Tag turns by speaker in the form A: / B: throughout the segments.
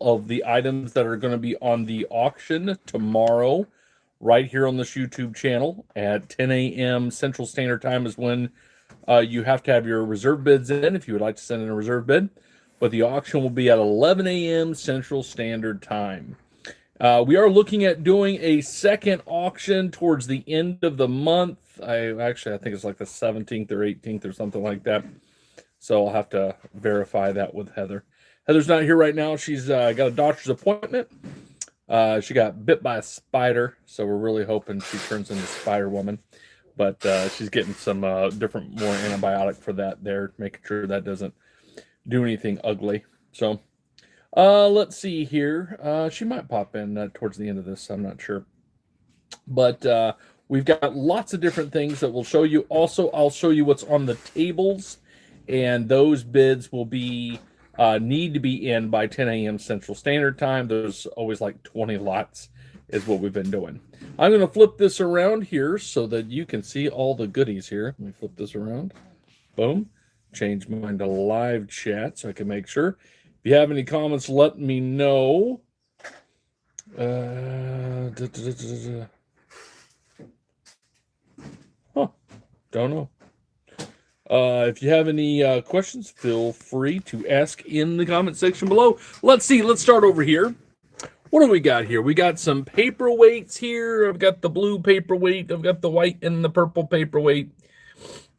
A: of the items that are going to be on the auction tomorrow, right here on this YouTube channel at 10 a.m. Central Standard Time is when you have to have your reserve bids in if you would like to send in a reserve bid. But the auction will be at 11 a.m. Central Standard Time. We are looking at doing a second auction towards the end of the month. I think it's like the 17th or 18th or something like that. So I'll have to verify that with Heather. Heather's not here right now. She's got a doctor's appointment. She got bit by a spider, so we're really hoping she turns into Spider Woman. But she's getting some different, more antibiotic for that there, making sure that doesn't do anything ugly. So let's see here. She might pop in towards the end of this. I'm not sure. But we've got lots of different things that we'll show you. Also, I'll show you what's on the tables, and those bids will be need to be in by 10 a.m. Central Standard Time. There's always like 20 lots is what we've been doing. I'm going to flip this around here so that you can see all the goodies here. Let me flip this around. Boom. Change mine to live chat so I can make sure. If you have any comments, let me know. Huh. Don't know. If you have any questions, feel free to ask in the comment section below. Let's see. Let's start over here. What do we got here? We got some paperweights here. I've got the blue paperweight. I've got the white and the purple paperweight.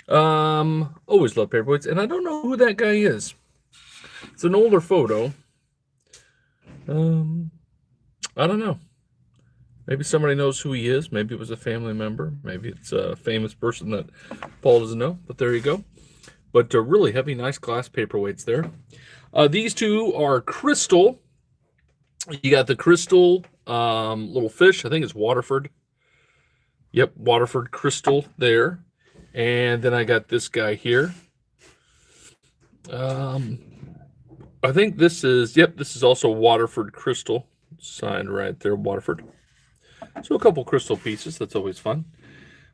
A: Always love paperweights. And I don't know who that guy is. It's an older photo. I don't know. Maybe somebody knows who he is. Maybe it was a family member. Maybe it's a famous person that Paul doesn't know. But there you go. But really heavy, nice glass paperweights there. These two are crystal. You got the crystal little fish. I think it's Waterford. Yep, Waterford crystal there. And then I got this guy here. I think this is, yep, this is also Waterford crystal. Signed right there, Waterford. So a couple crystal pieces. That's always fun.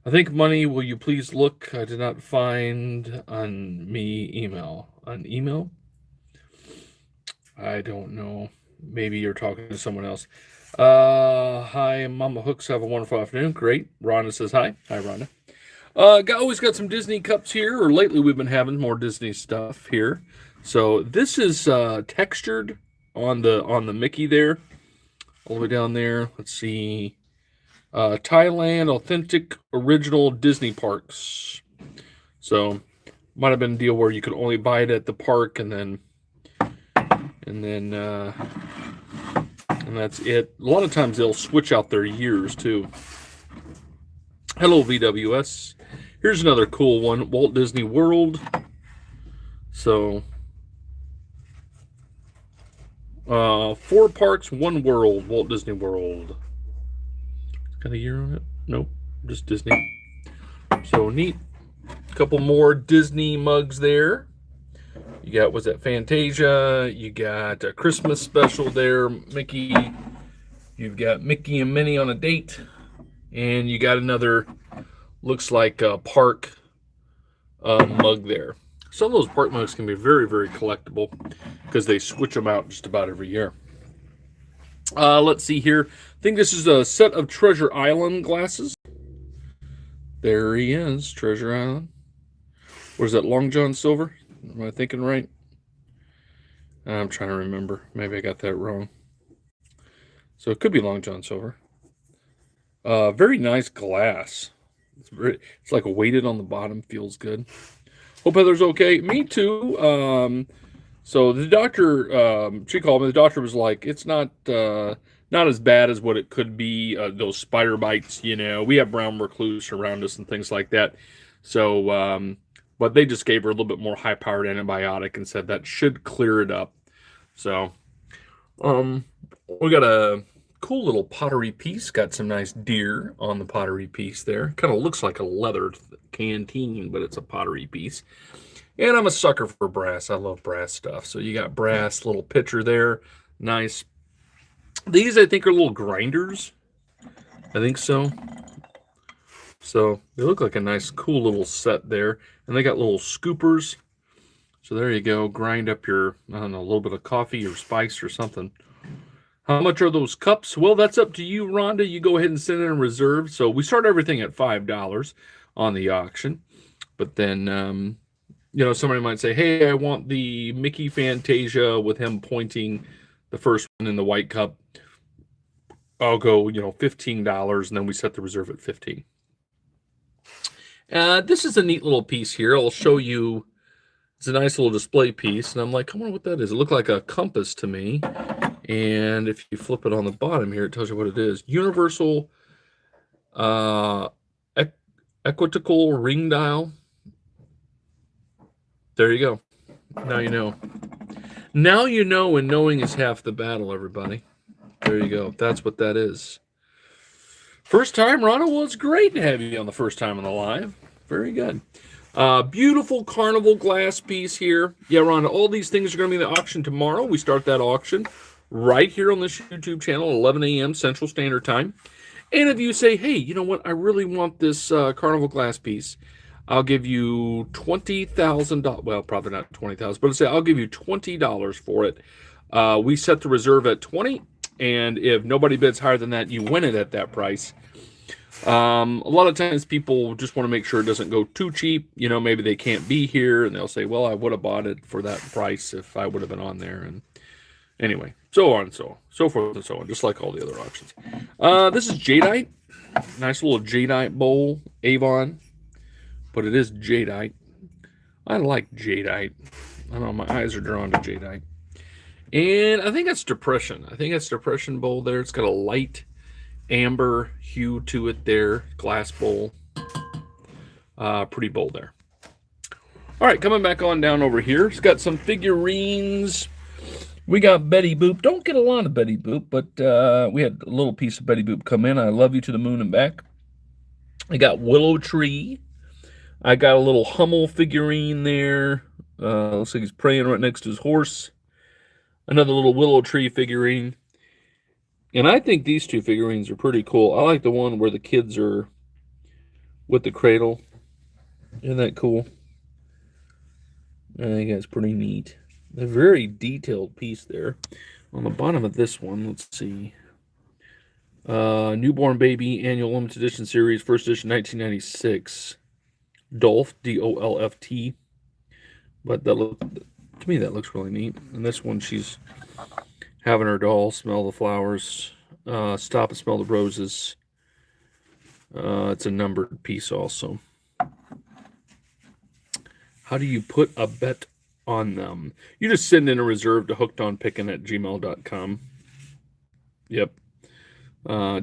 A: I think money, will you please look? I did not find on me email. On email? I don't know. Maybe you're talking to someone else. Hi, Mama Hooks. Have a wonderful afternoon. Great. Rhonda says hi. Hi, Rhonda. Always got some Disney cups here, or lately we've been having more Disney stuff here. So this is textured on the Mickey there, all the way down there. Let's see. Thailand authentic original Disney parks. So might have been a deal where you could only buy it at the park, and that's it. A lot of times they'll switch out their years too. Hello, VWS. Here's another cool one, Walt Disney World. So 4 parks, 1 world, Walt Disney World. Got a year on it? Nope, just Disney. So neat. A couple more Disney mugs there. You got, was that Fantasia? You got a Christmas special there, Mickey. You've got Mickey and Minnie on a date. And you got another, looks like a park mug there. Some of those park mugs can be very, very collectible because they switch them out just about every year. Let's see here. I think this is a set of Treasure Island glasses. There he is, Treasure Island. What is that, Long John Silver? Am I thinking right? I'm trying to remember. Maybe I got that wrong. So it could be Long John Silver. Very nice glass. It's like weighted on the bottom. Feels good. Hope Heather's okay. Me too. So the doctor, she called me. The doctor was like, it's not as bad as what it could be. Those spider bites, you know. We have brown recluse around us and things like that. So, but they just gave her a little bit more high-powered antibiotic and said that should clear it up. So, we got a cool little pottery piece. Got some nice deer on the pottery piece there. Kind of looks like a leather canteen, but it's a pottery piece. And I'm a sucker for brass. I love brass stuff. So you got brass, little pitcher there. Nice. These, I think, are little grinders. I think so. So they look like a nice, cool little set there. And they got little scoopers. So there you go. Grind up your, I don't know, a little bit of coffee or spice or something. How much are those cups? Well, that's up to you, Rhonda. You go ahead and send in a reserve. So we start everything at $5 on the auction. But then, you know, somebody might say, hey, I want the Mickey Fantasia with him pointing, the first one in the white cup. I'll go, you know, $15, and then we set the reserve at $15. This is a neat little piece here. I'll show you. It's a nice little display piece. And I'm like, I wonder what that is. It looked like a compass to me. And if you flip it on the bottom here, it tells you what it is. Universal equitical ring dial. There you go. Now you know. Now you know, and knowing is half the battle, everybody. There you go. That's what that is. First time, Ronald? Well, it's great to have you on the first time on the live. Very good. Beautiful carnival glass piece here. Yeah, Ronald, all these things are going to be in the auction tomorrow. We start that auction right here on this YouTube channel at 11 a.m. Central Standard Time. And if you say, hey, you know what? I really want this carnival glass piece. I'll give you $20,000. Well, probably not $20,000, but let's say I'll give you $20 for it. We set the reserve at $20, and if nobody bids higher than that, you win it at that price. A lot of times people just want to make sure it doesn't go too cheap. You know, maybe they can't be here, and they'll say, well, I would have bought it for that price if I would have been on there. And anyway, so on and so forth and so on, just like all the other auctions. This is jadeite. Nice little jadeite bowl, Avon. But it is jadeite. I like jadeite. I don't know, my eyes are drawn to jadeite. And I think that's depression. I think that's depression bowl there. It's got a light amber hue to it there. Glass bowl. Pretty bowl there. All right, coming back on down over here. It's got some figurines. We got Betty Boop. Don't get a lot of Betty Boop, but we had a little piece of Betty Boop come in. I love you to the moon and back. I got Willow Tree. I got a little Hummel figurine there. Looks like he's praying right next to his horse. Another little Willow Tree figurine. And I think these two figurines are pretty cool. I like the one where the kids are with the cradle. Isn't that cool? I think that's pretty neat. A very detailed piece there. On the bottom of this one, let's see. Newborn Baby Annual Limited Edition Series, first edition 1996. Dolph, D-O-L-F-T. But that to me, that looks really neat. And this one, she's having her doll smell the flowers. Stop and smell the roses. It's a numbered piece also. How do you put a bet on them? You just send in a reserve to hookedonpickin@gmail.com. Yep.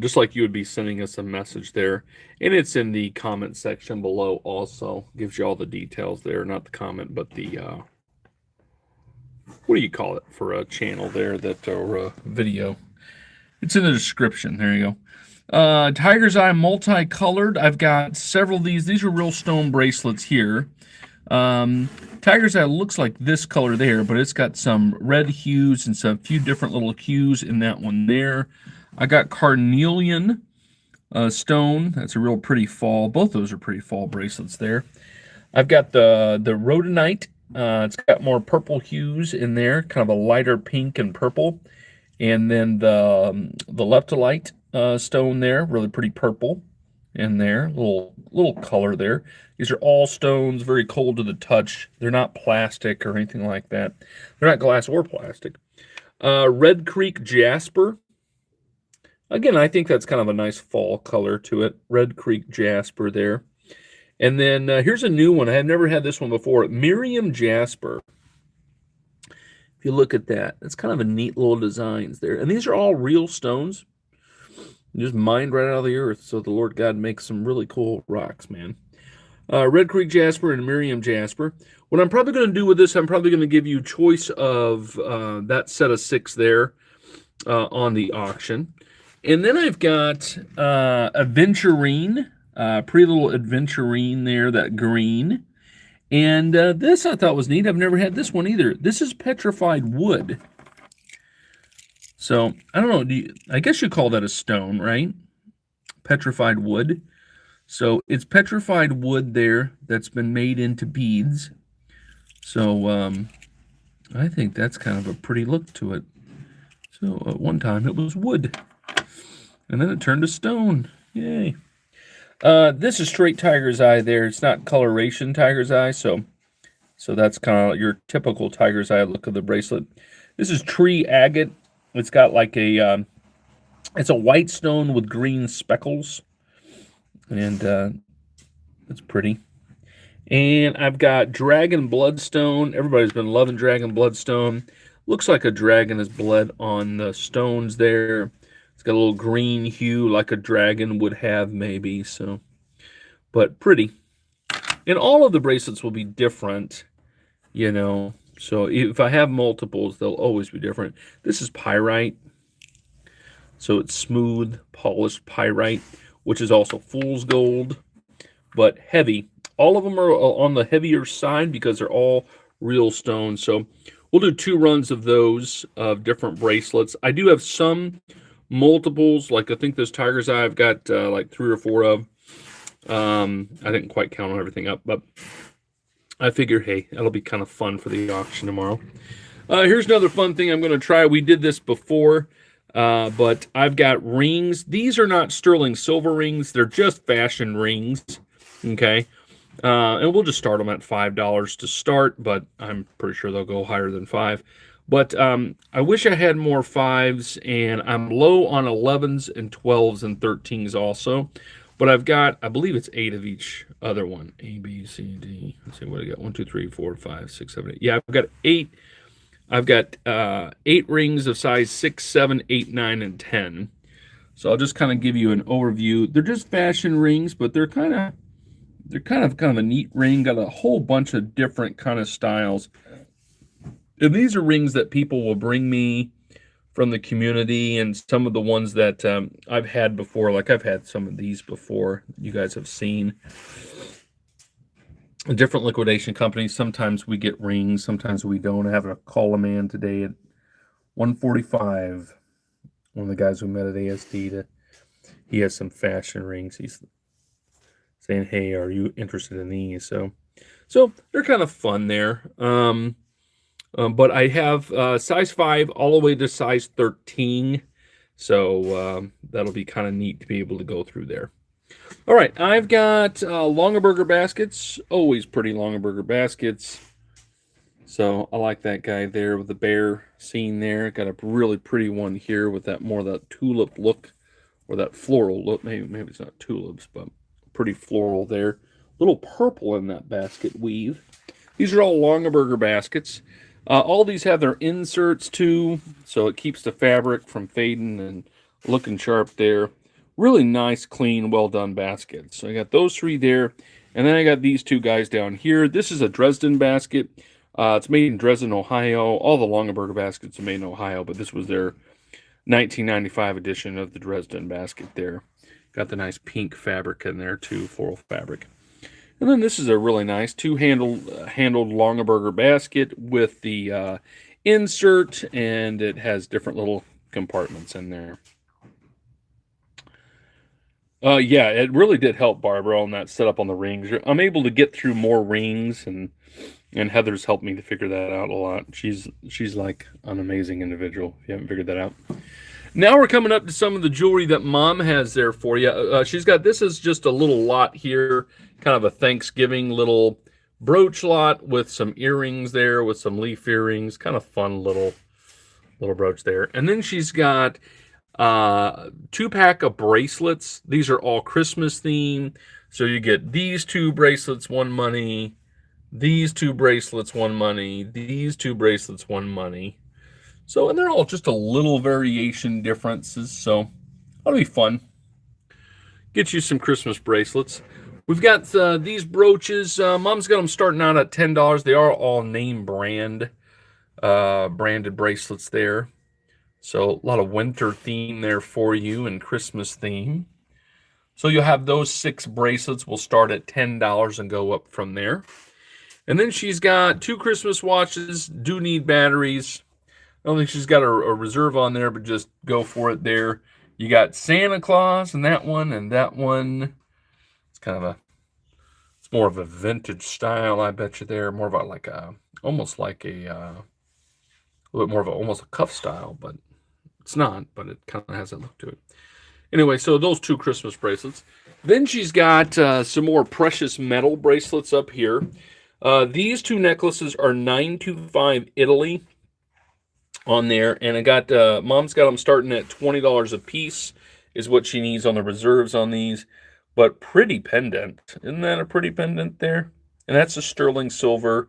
A: Just like you would be sending us a message there. And it's in the comment section below also. Gives you all the details there. Not the comment, but the, what do you call it for a channel there, that or a video? It's in the description. There you go. Tiger's Eye multicolored. I've got several of these. These are real stone bracelets here. Tiger's Eye looks like this color there, but it's got some red hues and some few different little hues in that one there. I got Carnelian stone. That's a real pretty fall. Both those are pretty fall bracelets there. I've got the rhodonite. It's got more purple hues in there, kind of a lighter pink and purple. And then the leptolite stone there, really pretty purple in there. Little color there. These are all stones, very cold to the touch. They're not plastic or anything like that. They're not glass or plastic. Red Creek Jasper. Again, I think that's kind of a nice fall color to it. Red Creek Jasper there. And then here's a new one. I have never had this one before. Miriam Jasper. If you look at that, it's kind of a neat little designs there. And these are all real stones. Just mined right out of the earth. So the Lord God makes some really cool rocks, man. Red Creek Jasper and Miriam Jasper. What I'm probably going to do with this, I'm probably going to give you choice of that set of 6 there on the auction. And then I've got Aventurine, pretty little Aventurine there, that green. And this I thought was neat. I've never had this one either. This is petrified wood. So, I don't know. I guess you call that a stone, right? Petrified wood. So, it's petrified wood there that's been made into beads. So, I think that's kind of a pretty look to it. So at one time it was wood, and then it turned to stone. Yay. This is straight tiger's eye there. It's not coloration tiger's eye, so that's kind of your typical tiger's eye look of the bracelet. This is tree agate. It's got like a, it's a white stone with green speckles, and it's pretty. And I've got dragon bloodstone. Everybody's been loving dragon bloodstone. Looks like a dragon has bled on the stones there. It's got a little green hue like a dragon would have maybe, so, but pretty. And all of the bracelets will be different, you know, so if I have multiples, they'll always be different. This is pyrite, so it's smooth, polished pyrite, which is also fool's gold, but heavy. All of them are on the heavier side because they're all real stones. So we'll do 2 runs of those, of different bracelets. I do have some multiples, like I think this tiger's eye I've got like 3 or 4 of. I didn't quite count everything up, but I figure, hey, that'll be kind of fun for the auction tomorrow. Here's another fun thing I'm going to try. We did this before, but I've got rings. These are not sterling silver rings. They're just fashion rings, okay? And we'll just start them at $5 to start, but I'm pretty sure they'll go higher than 5. But I wish I had more 5s, and I'm low on 11s and 12s and 13s also. But I've got, I believe it's 8 of each other one. A, B, C, D. Let's see what I got. 1, 2, 3, 4, 5, 6, 7, 8. Yeah, I've got 8. I've got 8 rings of size 6, 7, 8, 9, and 10. So I'll just kind of give you an overview. They're just fashion rings, but they're kind of a neat ring. Got a whole bunch of different kind of styles. And these are rings that people will bring me from the community, and some of the ones that I've had before. Like I've had some of these before. You guys have seen different liquidation companies. Sometimes we get rings, sometimes we don't. I have a call a man today at 1:45. One of the guys we met at ASD. He has some fashion rings. He's saying, hey, are you interested in these? So they're kind of fun there. But I have size 5 all the way to size 13. So that'll be kind of neat to be able to go through there. All right, I've got Longaberger baskets. Always pretty Longaberger baskets. So I like that guy there with the bear scene there. Got a really pretty one here with that more of that tulip look, or that floral look. Maybe it's not tulips, but pretty floral there. Little purple in that basket weave. These are all Longaberger baskets. All these have their inserts too, so it keeps the fabric from fading and looking sharp there. Really nice, clean, well done baskets. So I got those 3 there, and then I got these 2 guys down here. This is a Dresden basket. It's made in Dresden, Ohio. All the Longaberger baskets are made in Ohio, but this was their 1995 edition of the Dresden basket there. Got the nice pink fabric in there too, floral fabric. And then this is a really nice 2-handled Longaberger basket with the insert, and it has different little compartments in there. Yeah, it really did help Barbara on that setup on the rings. I'm able to get through more rings, and Heather's helped me to figure that out a lot. She's like an amazing individual, if you haven't figured that out. Now we're coming up to some of the jewelry that Mom has there for you. She's got, this is just a little lot here, kind of a Thanksgiving little brooch lot with some earrings there, with some leaf earrings, kind of fun little brooch there. And then she's got 2-pack of bracelets. These are all Christmas themed. So you get these 2 bracelets, 1 money, these 2 bracelets, 1 money, these 2 bracelets, 1 money. So, and they're all just a little variation differences, so that'll be fun. Get you some Christmas bracelets. We've got these brooches. Mom's got them starting out at $10. They are all name brand, branded bracelets there. So a lot of winter theme there for you, and Christmas theme. So you'll have those 6 bracelets will start at $10 and go up from there. And then she's got 2 Christmas watches, do need batteries. I don't think she's got a reserve on there, but just go for it there. You got Santa Claus and that one and that one. It's kind of it's more of a vintage style, I bet you there. More of a, like a, almost like a little bit more of a, almost a cuff style, but It's not, but it kind of has that look to it. Anyway, so those 2 Christmas bracelets. Then she's got some more precious metal bracelets up here. These 2 necklaces are 925 Italy on there, and I got Mom's got them starting at $20 a piece is what she needs on the reserves on these. But pretty pendant. Isn't that a pretty pendant there? And that's a sterling silver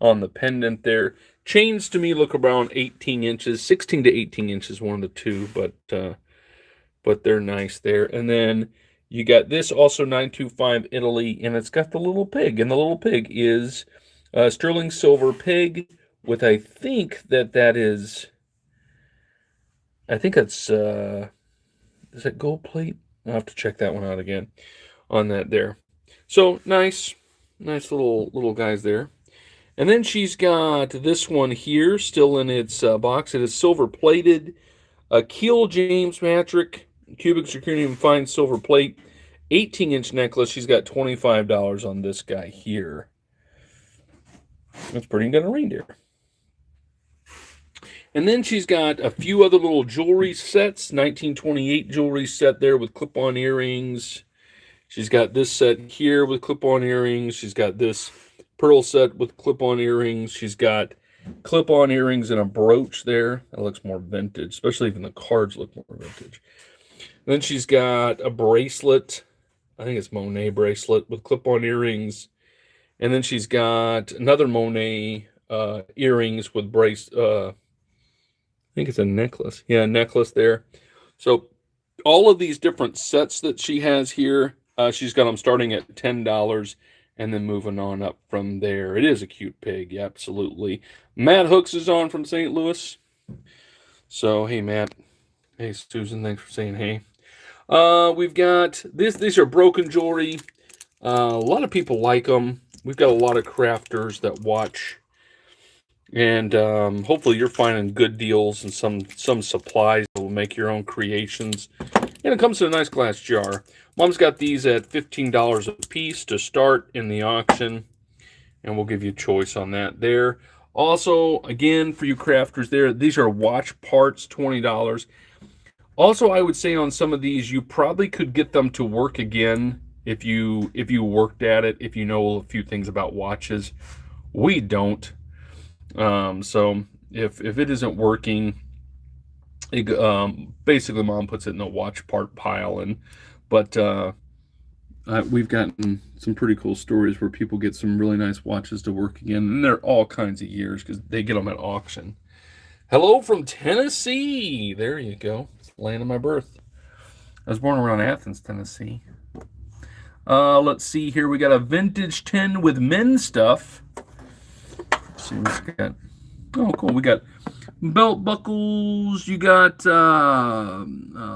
A: on the pendant there. Chains to me look around 18 inches, 16 to 18 inches, one of the two, but they're nice there. And then you got this also 925 Italy, and it's got the little pig, and the little pig is sterling silver pig with, I think that is, I think that's, is it gold plate? I'll have to check that one out again on that there. So nice little guys there. And then she's got this one here, still in its box. It is silver plated, a Keel James Matric cubic zirconium fine silver plate, 18-inch necklace. She's got $25 on this guy here. That's pretty good, a reindeer. And then she's got a few other little jewelry sets, 1928 jewelry set there with clip-on earrings. She's got this set here with clip-on earrings. She's got this pearl set with clip-on earrings. She's got clip-on earrings and a brooch there. That looks more vintage, especially even the cards look more vintage. And then she's got a bracelet. I think it's Monet bracelet with clip-on earrings. And then she's got another Monet earrings with I think it's a necklace. Yeah, a necklace there. So all of these different sets that she has here, she's got them starting at $10 and then moving on up from there. It is a cute pig, yeah, absolutely. Matt Hooks is on from St. Louis. So, hey, Matt. Hey, Susan, thanks for saying hey. We've got this. These are broken jewelry. A lot of people like them. We've got a lot of crafters that watch. And hopefully you're finding good deals and some supplies that will make your own creations. And it comes in a nice glass jar. Mom's got these at $15 a piece to start in the auction. And we'll give you a choice on that there. Also, again, for you crafters there, these are watch parts, $20. Also, I would say on some of these, you probably could get them to work again if you worked at it, if you know a few things about watches. We don't. So if it isn't working, basically Mom puts it in the watch part pile. But we've gotten some pretty cool stories where people get some really nice watches to work again, and they're all kinds of years because they get them at auction. Hello from Tennessee. There you go. It's the land of my birth. I was born around Athens, Tennessee. Let's see here. We got a vintage tin with men's stuff. Let's see what we got. Oh, cool. We got belt buckles. You got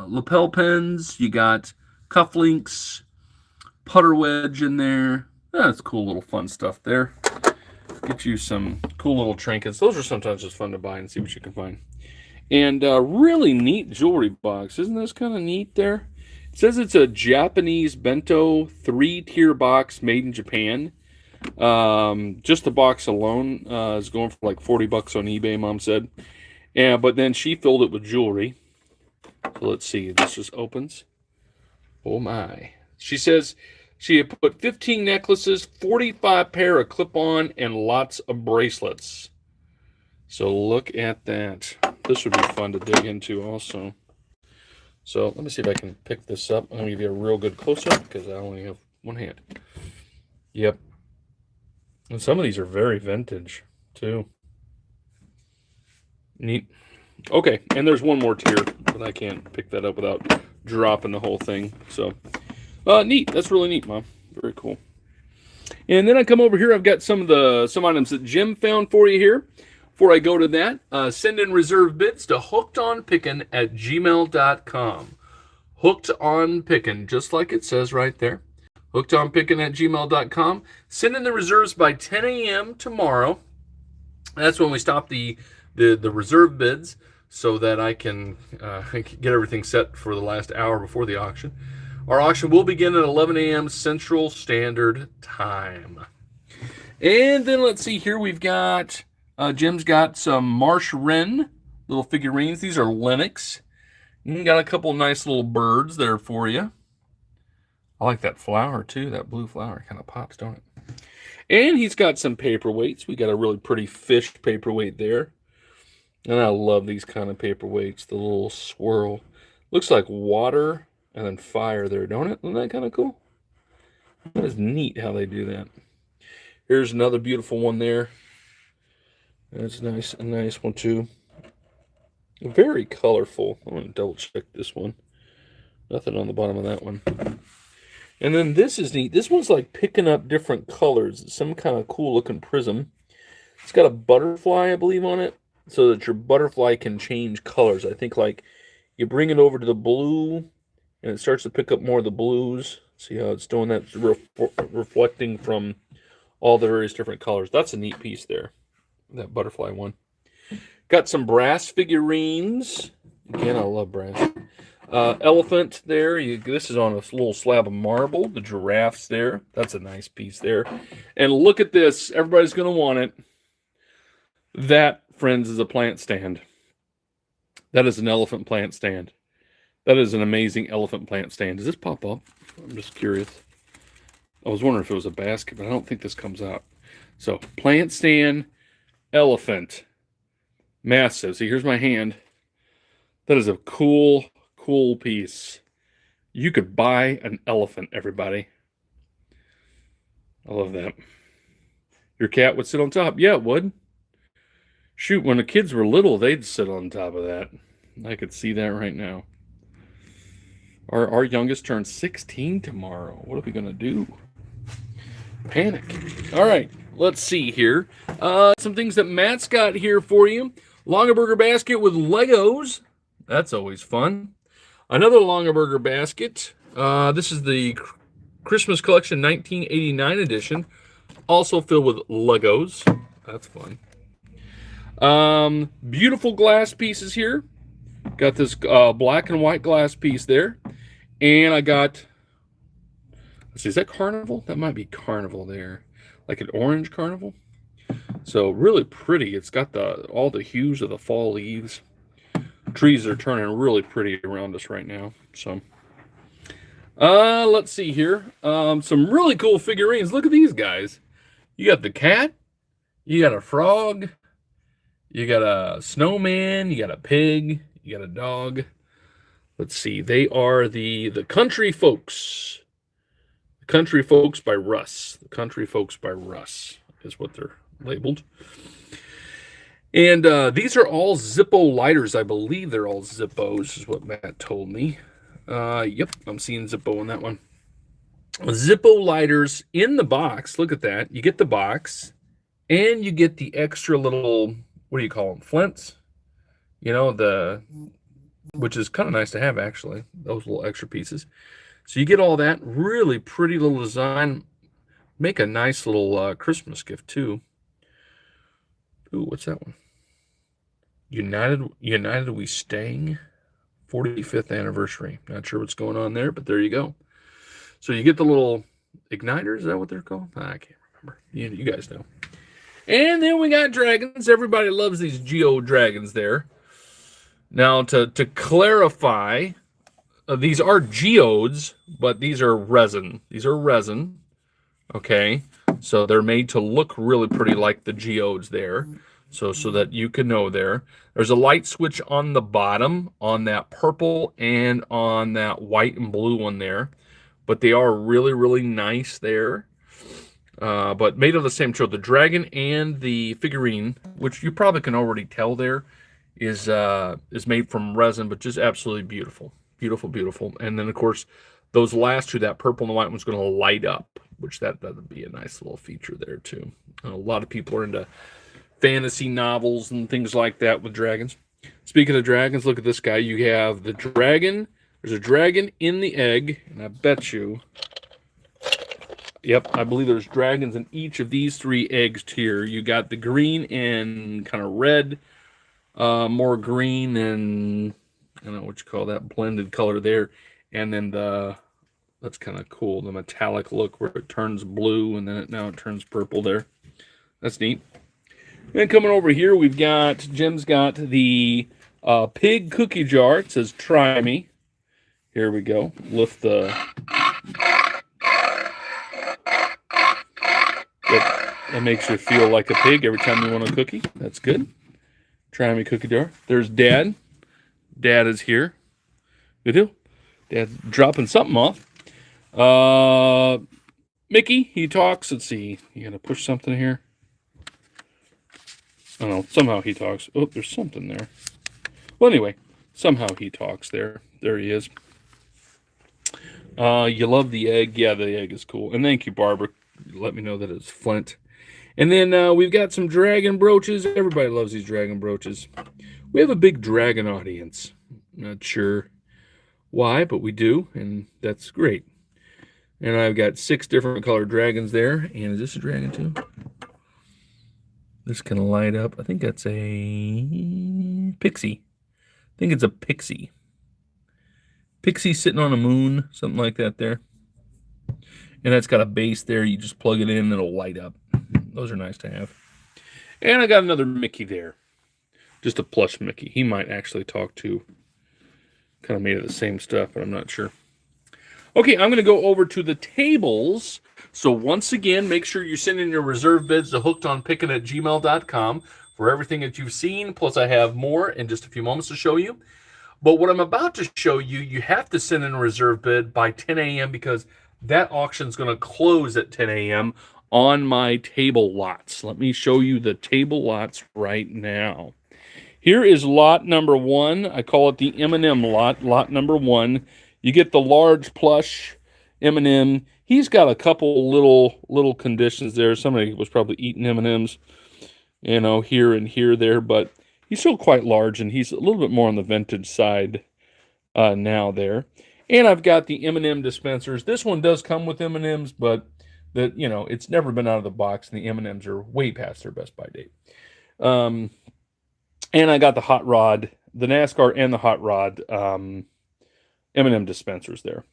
A: lapel pins. You got cufflinks, putter wedge in there. That's cool little fun stuff there. Get you some cool little trinkets. Those are sometimes just fun to buy and see what you can find. And really neat jewelry box. Isn't this kind of neat there? It says it's a Japanese bento 3-tier box made in Japan. Just the box alone is going for like $40 on eBay, Mom said. Yeah, but then she filled it with jewelry. So let's see. This just opens. Oh my. She says she had put 15 necklaces, 45 pair of clip-on, and lots of bracelets. So look at that. This would be fun to dig into also. So let me see if I can pick this up. I'm going to give you a real good close-up because I only have one hand. Yep. And some of these are very vintage, too. Neat. Okay, and there's one more tier, but I can't pick that up without dropping the whole thing. So, neat. That's really neat, Mom. Very cool. And then I come over here. I've got some items that Jim found for you here. Before I go to that, send in reserve bids to hookedonpickin@gmail.com. Hooked on Pickin, just like it says right there. hookedonpickin@gmail.com. Send in the reserves by 10 a.m. tomorrow. That's when we stop the reserve bids so that I can get everything set for the last hour before the auction. Our auction will begin at 11 a.m. Central Standard Time. And then let's see here. We've got, Jim's got some Marsh Wren little figurines. These are Linux. You got a couple nice little birds there for you. I like that flower too. That blue flower kind of pops, don't it? And he's got some paperweights. We got a really pretty fish paperweight there. And I love these kind of paperweights. The little swirl. Looks like water and then fire there, don't it? Isn't that kind of cool? That is neat how they do that. Here's another beautiful one there. That's nice, a nice one too. Very colorful. I'm going to double check this one. Nothing on the bottom of that one. And then this is neat. This one's like picking up different colors. It's some kind of cool looking prism. It's got a butterfly, I believe, on it, so that your butterfly can change colors. I think like you bring it over to the blue and it starts to pick up more of the blues. See how it's doing that? It's reflecting from all the various different colors. That's a neat piece there, that butterfly one. Got some brass figurines. Again, I love brass. Elephant there. This is on a little slab of marble. The giraffes there. That's a nice piece there. And look at this. Everybody's going to want it. That, friends, is a plant stand. That is an elephant plant stand. That is an amazing elephant plant stand. Does this pop up? I'm just curious. I was wondering if it was a basket, but I don't think this comes out. So, plant stand, elephant. Massive. See, here's my hand. That is a cool piece. You could buy an elephant, everybody. I love that. Your cat would sit on top. Yeah, it would. Shoot, when the kids were little, they'd sit on top of that. I could see that right now. Our youngest turns 16 tomorrow. What are we going to do? Panic. All right, let's see here. Some things that Matt's got here for you. Longaberger basket with Legos. That's always fun. Another Longaberger basket. This is the Christmas Collection 1989 edition. Also filled with Legos. That's fun. Beautiful glass pieces here. Got this black and white glass piece there. And I got, let's see, is that Carnival? That might be Carnival there. Like an orange Carnival. So really pretty. It's got all the hues of the fall leaves. Trees are turning really pretty around us right now. So, let's see here. Some really cool figurines. Look at these guys. You got the cat. You got a frog. You got a snowman. You got a pig. You got a dog. Let's see. They are the Country Folks. The Country Folks by Russ. The Country Folks by Russ is what they're labeled. And these are all Zippo lighters. I believe they're all Zippos, is what Matt told me. Yep, I'm seeing Zippo on that one. Zippo lighters in the box. Look at that. You get the box, and you get the extra little, what do you call them, flints? You know, which is kind of nice to have, actually, those little extra pieces. So you get all that. Really pretty little design. Make a nice little Christmas gift, too. Ooh, what's that one? United We Staying, 45th anniversary. Not sure what's going on there, but there you go. So you get the little igniters. Is that what they're called? I can't remember. You guys know. And then we got dragons. Everybody loves these Geo dragons there. Now, to clarify, these are geodes, but these are resin. These are resin. Okay, so they're made to look really pretty like the geodes there. So that you can know there. There's a light switch on the bottom on that purple and on that white and blue one there. But they are really, really nice there. But made of the same material. The dragon and the figurine, which you probably can already tell there, is made from resin, but just absolutely beautiful. Beautiful, beautiful. And then, of course, those last two, that purple and the white one's going to light up, which that would be a nice little feature there, too. A lot of people are into fantasy novels and things like that with dragons. Speaking of dragons, look at this guy. You have the dragon. There's a dragon in the egg, and I bet you, yep, I believe there's dragons in each of these three eggs here. You got the green and kind of red, more green and, I don't know what you call that, blended color there. And then that's kind of cool, the metallic look where it turns blue and then now it turns purple there. That's neat. And coming over here, we've got, Jim's got the pig cookie jar. It says, try me. Here we go. Lift the... That makes you feel like a pig every time you want a cookie. That's good. Try me cookie jar. There's Dad. Dad is here. Good deal. Dad's dropping something off. Mickey, he talks. Let's see. You gotta push something here. Oh no, somehow he talks. Oh, there's something there. Well, anyway, somehow he talks there. There he is. You love the egg. Yeah, the egg is cool. And thank you, Barbara. Let me know that it's Flint. And then we've got some dragon brooches. Everybody loves these dragon brooches. We have a big dragon audience. Not sure why, but we do, and that's great. And I've got 6 different colored dragons there. And is this a dragon too? This can light up. I think that's a pixie. I think it's a pixie. Pixie sitting on a moon, something like that there. And that's got a base there. You just plug it in and it'll light up. Those are nice to have. And I got another Mickey there. Just a plush Mickey. He might actually talk to. Kind of made of the same stuff, but I'm not sure. Okay, I'm going to go over to the tables. So once again, make sure you send in your reserve bids to hookedonpickin@gmail.com for everything that you've seen. Plus, I have more in just a few moments to show you. But what I'm about to show you, you have to send in a reserve bid by 10 a.m. because that auction is going to close at 10 a.m. on my table lots. Let me show you the table lots right now. Here is lot number 1. I call it the M&M lot, lot number 1. You get the large plush M&M. He's got a couple little conditions there. Somebody was probably eating M&Ms, you know, here and here there, but he's still quite large, and he's a little bit more on the vintage side now there. And I've got the M&M dispensers. This one does come with M&Ms, but that, you know, it's never been out of the box, and the M&Ms are way past their best by date. And I got the hot rod, the NASCAR and the hot rod M&M dispensers there.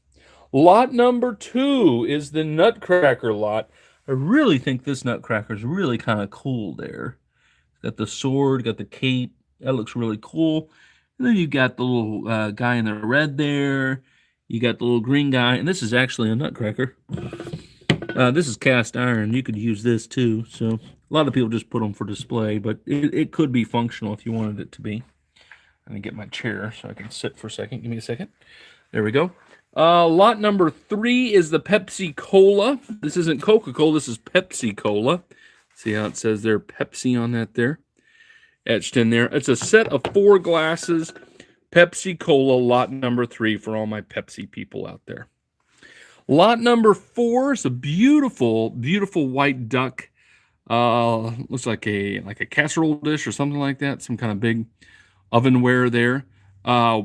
A: Lot number 2 is the Nutcracker lot. I really think this Nutcracker is really kind of cool there. Got the sword, got the cape. That looks really cool. And then you've got the little guy in the red there. You got the little green guy. And this is actually a Nutcracker. This is cast iron. You could use this too. So a lot of people just put them for display, but it could be functional if you wanted it to be. Let me get my chair so I can sit for a second. Give me a second. There we go. Lot number 3 is the Pepsi Cola. This isn't Coca-Cola. This is Pepsi Cola. See how it says there, Pepsi on that there? Etched in there. It's a set of 4 glasses. Pepsi Cola, lot number 3 for all my Pepsi people out there. Lot number 4 is a beautiful, beautiful white duck. Looks like a casserole dish or something like that. Some kind of big ovenware there.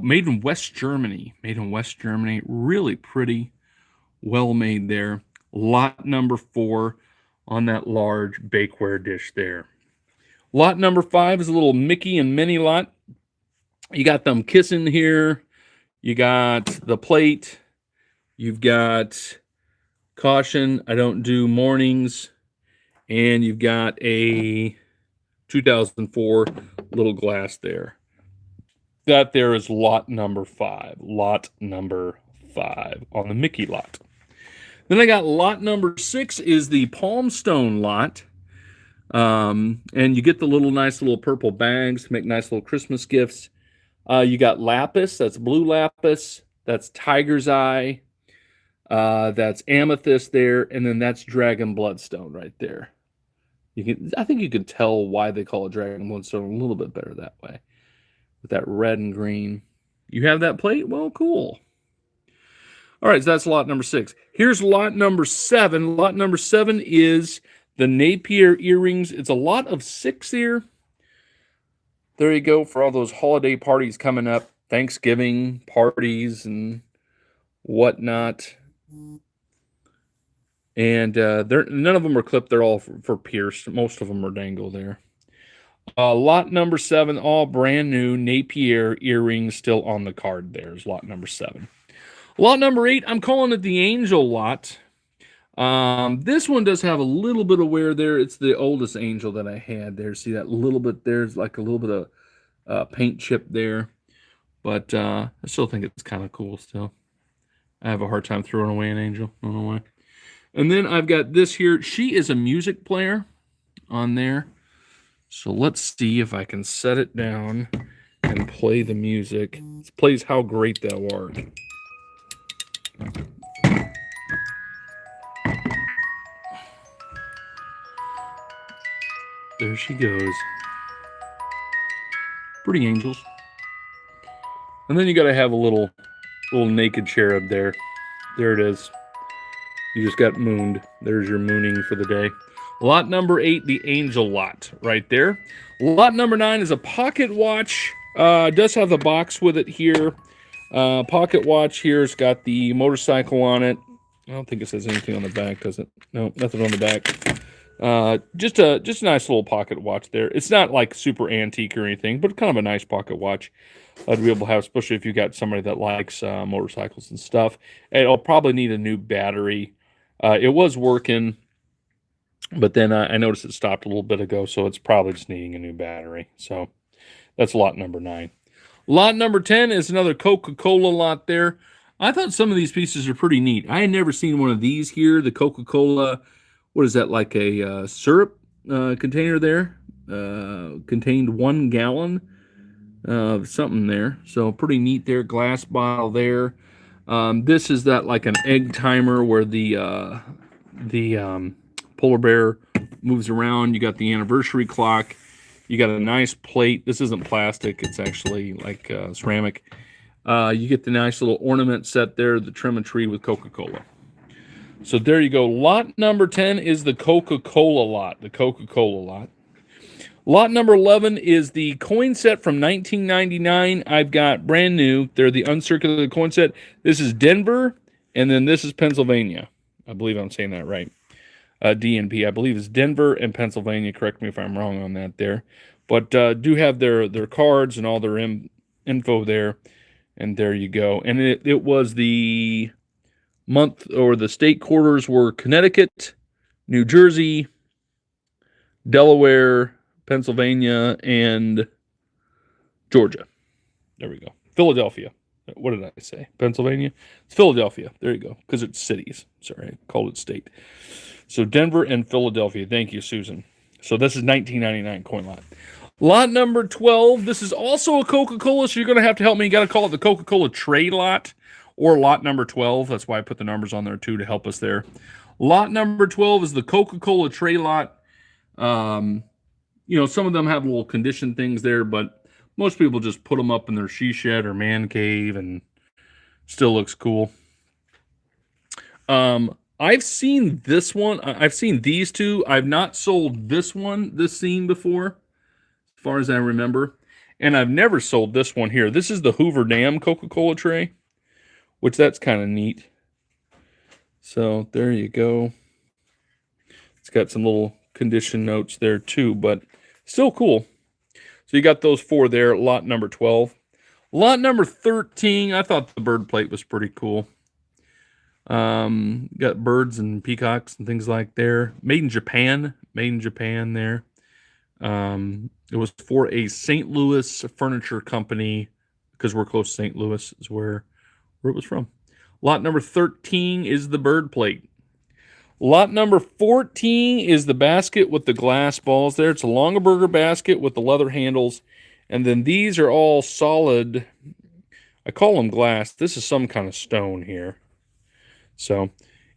A: Made in West Germany. Made in West Germany. Really pretty. Well made there. Lot number 4 on that large bakeware dish there. Lot number 5 is a little Mickey and Minnie lot. You got them kissing here. You got the plate. You've got caution, I don't do mornings. And you've got a 2004 little glass there. That there is lot number 5. Lot number 5 on the Mickey lot. Then I got lot number 6 is the Palmstone lot. And you get the nice little purple bags to make nice little Christmas gifts. You got lapis, that's blue lapis. That's tiger's eye. That's amethyst there. And then that's dragon bloodstone right there. I think you can tell why they call it dragon bloodstone a little bit better that way. With that red and green. You have that plate? Well, cool. All right, so that's lot number 6. Here's lot number 7. Lot number 7 is the Napier earrings. It's a lot of 6 here. There you go for all those holiday parties coming up. Thanksgiving parties and whatnot. And none of them are clipped. They're all for pierced. Most of them are dangle there. Lot number 7, all brand new Napier earrings still on the card. There's lot number 7. Lot number 8, I'm calling it the Angel lot. This one does have a little bit of wear there. It's the oldest angel that I had there. See that little bit there's like a little bit of paint chip there. But I still think it's kind of cool still. I have a hard time throwing away an angel. I don't know why. And then I've got this here. She is a music player on there. So let's see if I can set it down and play the music. It plays How Great Thou Art. There she goes. Pretty angels. And then you got to have a little naked cherub there. There it is. You just got mooned. There's your mooning for the day. Lot number 8, the angel lot, right there. Lot number 9 is a pocket watch. It does have the box with it here. Pocket watch here. It's got the motorcycle on it. I don't think it says anything on the back, does it? No, nothing on the back. Just a nice little pocket watch there. It's not like super antique or anything, but kind of a nice pocket watch to be able to have, especially if you got somebody that likes motorcycles and stuff. It'll probably need a new battery. It was working, but then I noticed it stopped a little bit ago, so it's probably just needing a new battery. So that's lot number 9. Lot number 10 is another Coca-Cola lot there. I thought some of these pieces are pretty neat. I had never seen one of these here, the Coca-Cola, what is that, like a syrup container there? Contained 1 gallon of something there. So pretty neat there, glass bottle there. This is that like an egg timer where the polar bear moves around. You got the anniversary clock. You got a nice plate. This isn't plastic. It's actually like ceramic. You get the nice little ornament set there, the trim a tree with Coca-Cola. So there you go. Lot number 10 is the Coca-Cola lot. The Coca-Cola lot. Lot number 11 is the coin set from 1999. I've got brand new. They're the uncirculated coin set. This is Denver, and then this is Pennsylvania. I believe I'm saying that right. DNP, I believe, is Denver and Pennsylvania. Correct me if I'm wrong on that there. But do have their cards and all their info there. And there you go. And it was the month, or the state quarters were Connecticut, New Jersey, Delaware, Pennsylvania, and Georgia. There we go. Philadelphia. What did I say? Pennsylvania? It's Philadelphia. There you go. Because it's cities. Sorry, I called it state. So Denver and Philadelphia. Thank you, Susan. So this is 1999 coin lot. Lot number 12. This is also a Coca-Cola, so you're going to have to help me. You got to call it the Coca-Cola tray lot, or lot number 12. That's why I put the numbers on there, too, to help us there. Lot number 12 is the Coca-Cola tray lot. You know, some of them have little condition things there, but most people just put them up in their she shed or man cave, and still looks cool. I've seen this one. I've seen these two. I've not sold this scene before, as far as I remember. And I've never sold this one here. This is the Hoover Dam Coca-Cola tray, which that's kind of neat. So there you go. It's got some little condition notes there too, but still cool. So you got those 4 there, lot number 12. Lot number 13, I thought the bird plate was pretty cool. Got birds and peacocks and things like there. Made in Japan there. It was for a St. Louis furniture company, because we're close to St. Louis is where it was from. Lot number 13 is the bird plate. Lot number 14 is the basket with the glass balls there. It's a Longaberger basket with the leather handles. And then these are all solid. I call them glass. This is some kind of stone here. So,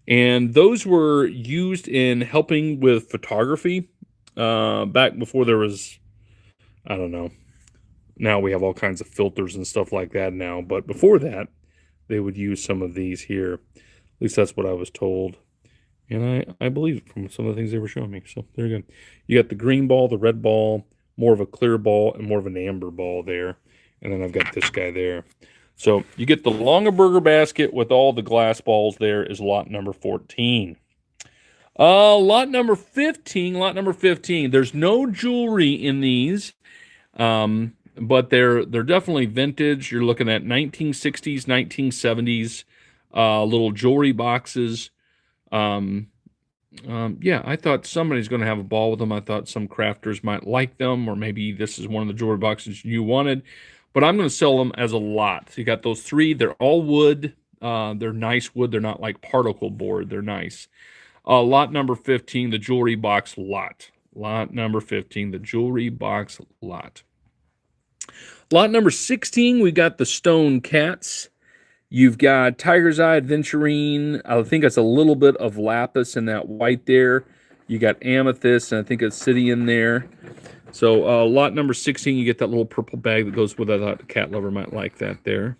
A: and those were used in helping with photography back before there was, I don't know. Now we have all kinds of filters and stuff like that now. But before that, they would use some of these here. At least that's what I was told. And I believe it from some of the things they were showing me. So there you go. You got the green ball, the red ball, more of a clear ball, and more of an amber ball there. And then I've got this guy there. So you get the Longaberger basket with all the glass balls there is lot number 14. Lot number 15. There's no jewelry in these, but they're definitely vintage. You're looking at 1960s, 1970s, little jewelry boxes. Yeah, I thought somebody's going to have a ball with them. I thought some crafters might like them, or maybe this is one of the jewelry boxes you wanted. But I'm going to sell them as a lot. So you got those 3. They're all wood. They're nice wood. They're not like particle board. They're nice. Lot number 15, the jewelry box lot. Lot number 15, the jewelry box lot. Lot number 16, we got the stone cats. You've got Tiger's Eye, Adventurine. I think it's a little bit of lapis in that white there. You got amethyst, and I think it's city in there. So lot number 16, you get that little purple bag that goes with it. I thought the cat lover might like that there.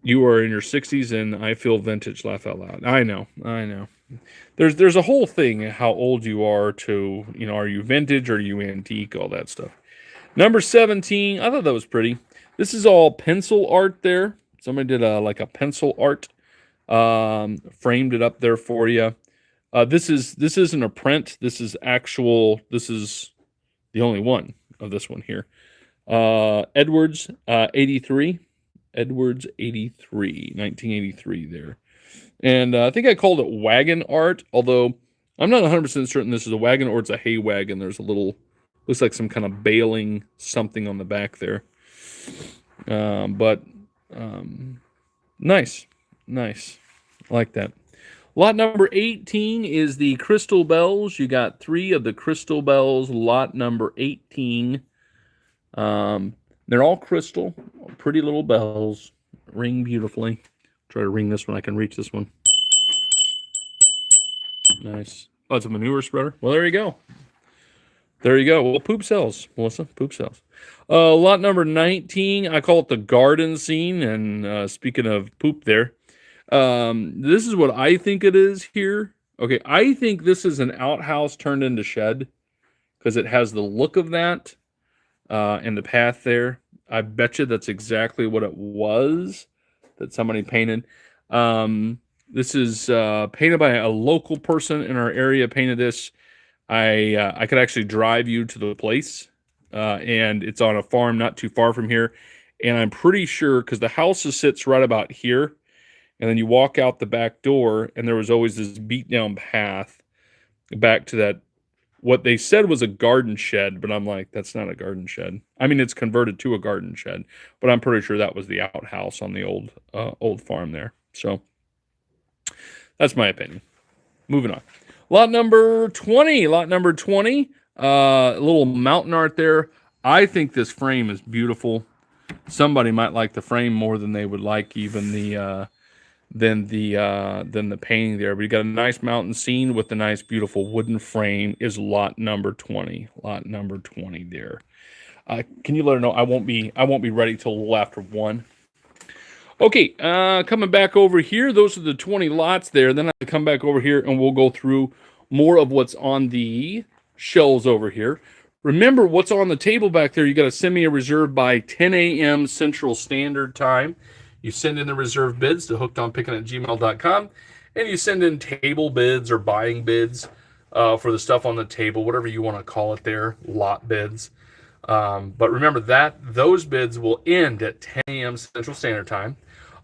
A: You are in your 60s, and I feel vintage. Laugh out loud. I know. There's a whole thing how old you are to, are you vintage or are you antique, all that stuff. Number 17, I thought that was pretty. This is all pencil art there. Somebody did like a pencil art, framed it up there for you. This isn't a print. This is actual. This is the only one of this one here. Edwards 83. Edwards 83, 1983 there. And I think I called it wagon art, although I'm not 100% certain this is a wagon or it's a hay wagon. There's a little, looks like some kind of baling something on the back there. Nice. I like that. Lot number 18 is the crystal bells. You got 3 of the crystal bells. Lot number 18. They're all crystal, pretty little bells, ring beautifully. Try to ring this one. I can reach this one. Nice. Oh, it's a manure spreader. Well, there you go. Well, poop sells, Melissa. Poop sells. Lot number 19, I call it the garden scene. And speaking of poop there, this is what I think it is here. Okay, I think this is an outhouse turned into shed because it has the look of that. And the path there, I bet you that's exactly what it was that somebody painted. This is painted by a local person in our area. Painted this. I could actually drive you to the place, and it's on a farm not too far from here. And I'm pretty sure because the house sits right about here, and then you walk out the back door, and there was always this beat down path back to that. What they said was a garden shed, but I'm like, that's not a garden shed. I mean, it's converted to a garden shed, but I'm pretty sure that was the outhouse on the old farm there. So that's my opinion. Moving on. Lot number 20. A little mountain art there. I think this frame is beautiful. Somebody might like the frame more than they would like even the than the painting there. But you got a nice mountain scene with a nice beautiful wooden frame. Is lot number 20. Lot number 20 there. Can you let her know I won't be ready till a little after 1. Okay, coming back over here, those are the 20 lots there. Then I come back over here and we'll go through more of what's on the shelves over here. Remember what's on the table back there. You got to send me a reserve by 10 a.m. Central Standard Time. You send in the reserve bids to hookedonpickin@gmail.com, and you send in table bids or buying bids for the stuff on the table, whatever you want to call it there, lot bids. But remember that those bids will end at 10 a.m. Central Standard Time.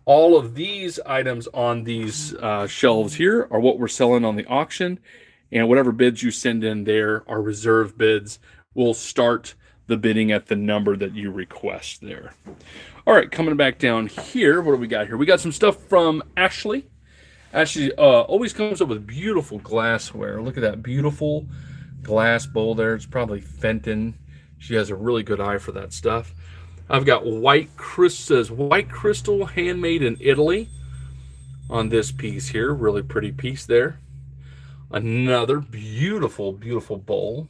A: All of these items on these shelves here are what we're selling on the auction, and whatever bids you send in there are reserve bids. We'll start the bidding at the number that you request there. All right, coming back down here, what do we got here? We got some stuff from Ashley. Ashley always comes up with beautiful glassware. Look at that beautiful glass bowl there. It's probably Fenton. She has a really good eye for that stuff. I've got white crystal handmade in Italy on this piece here. Really pretty piece there. Another beautiful, beautiful bowl.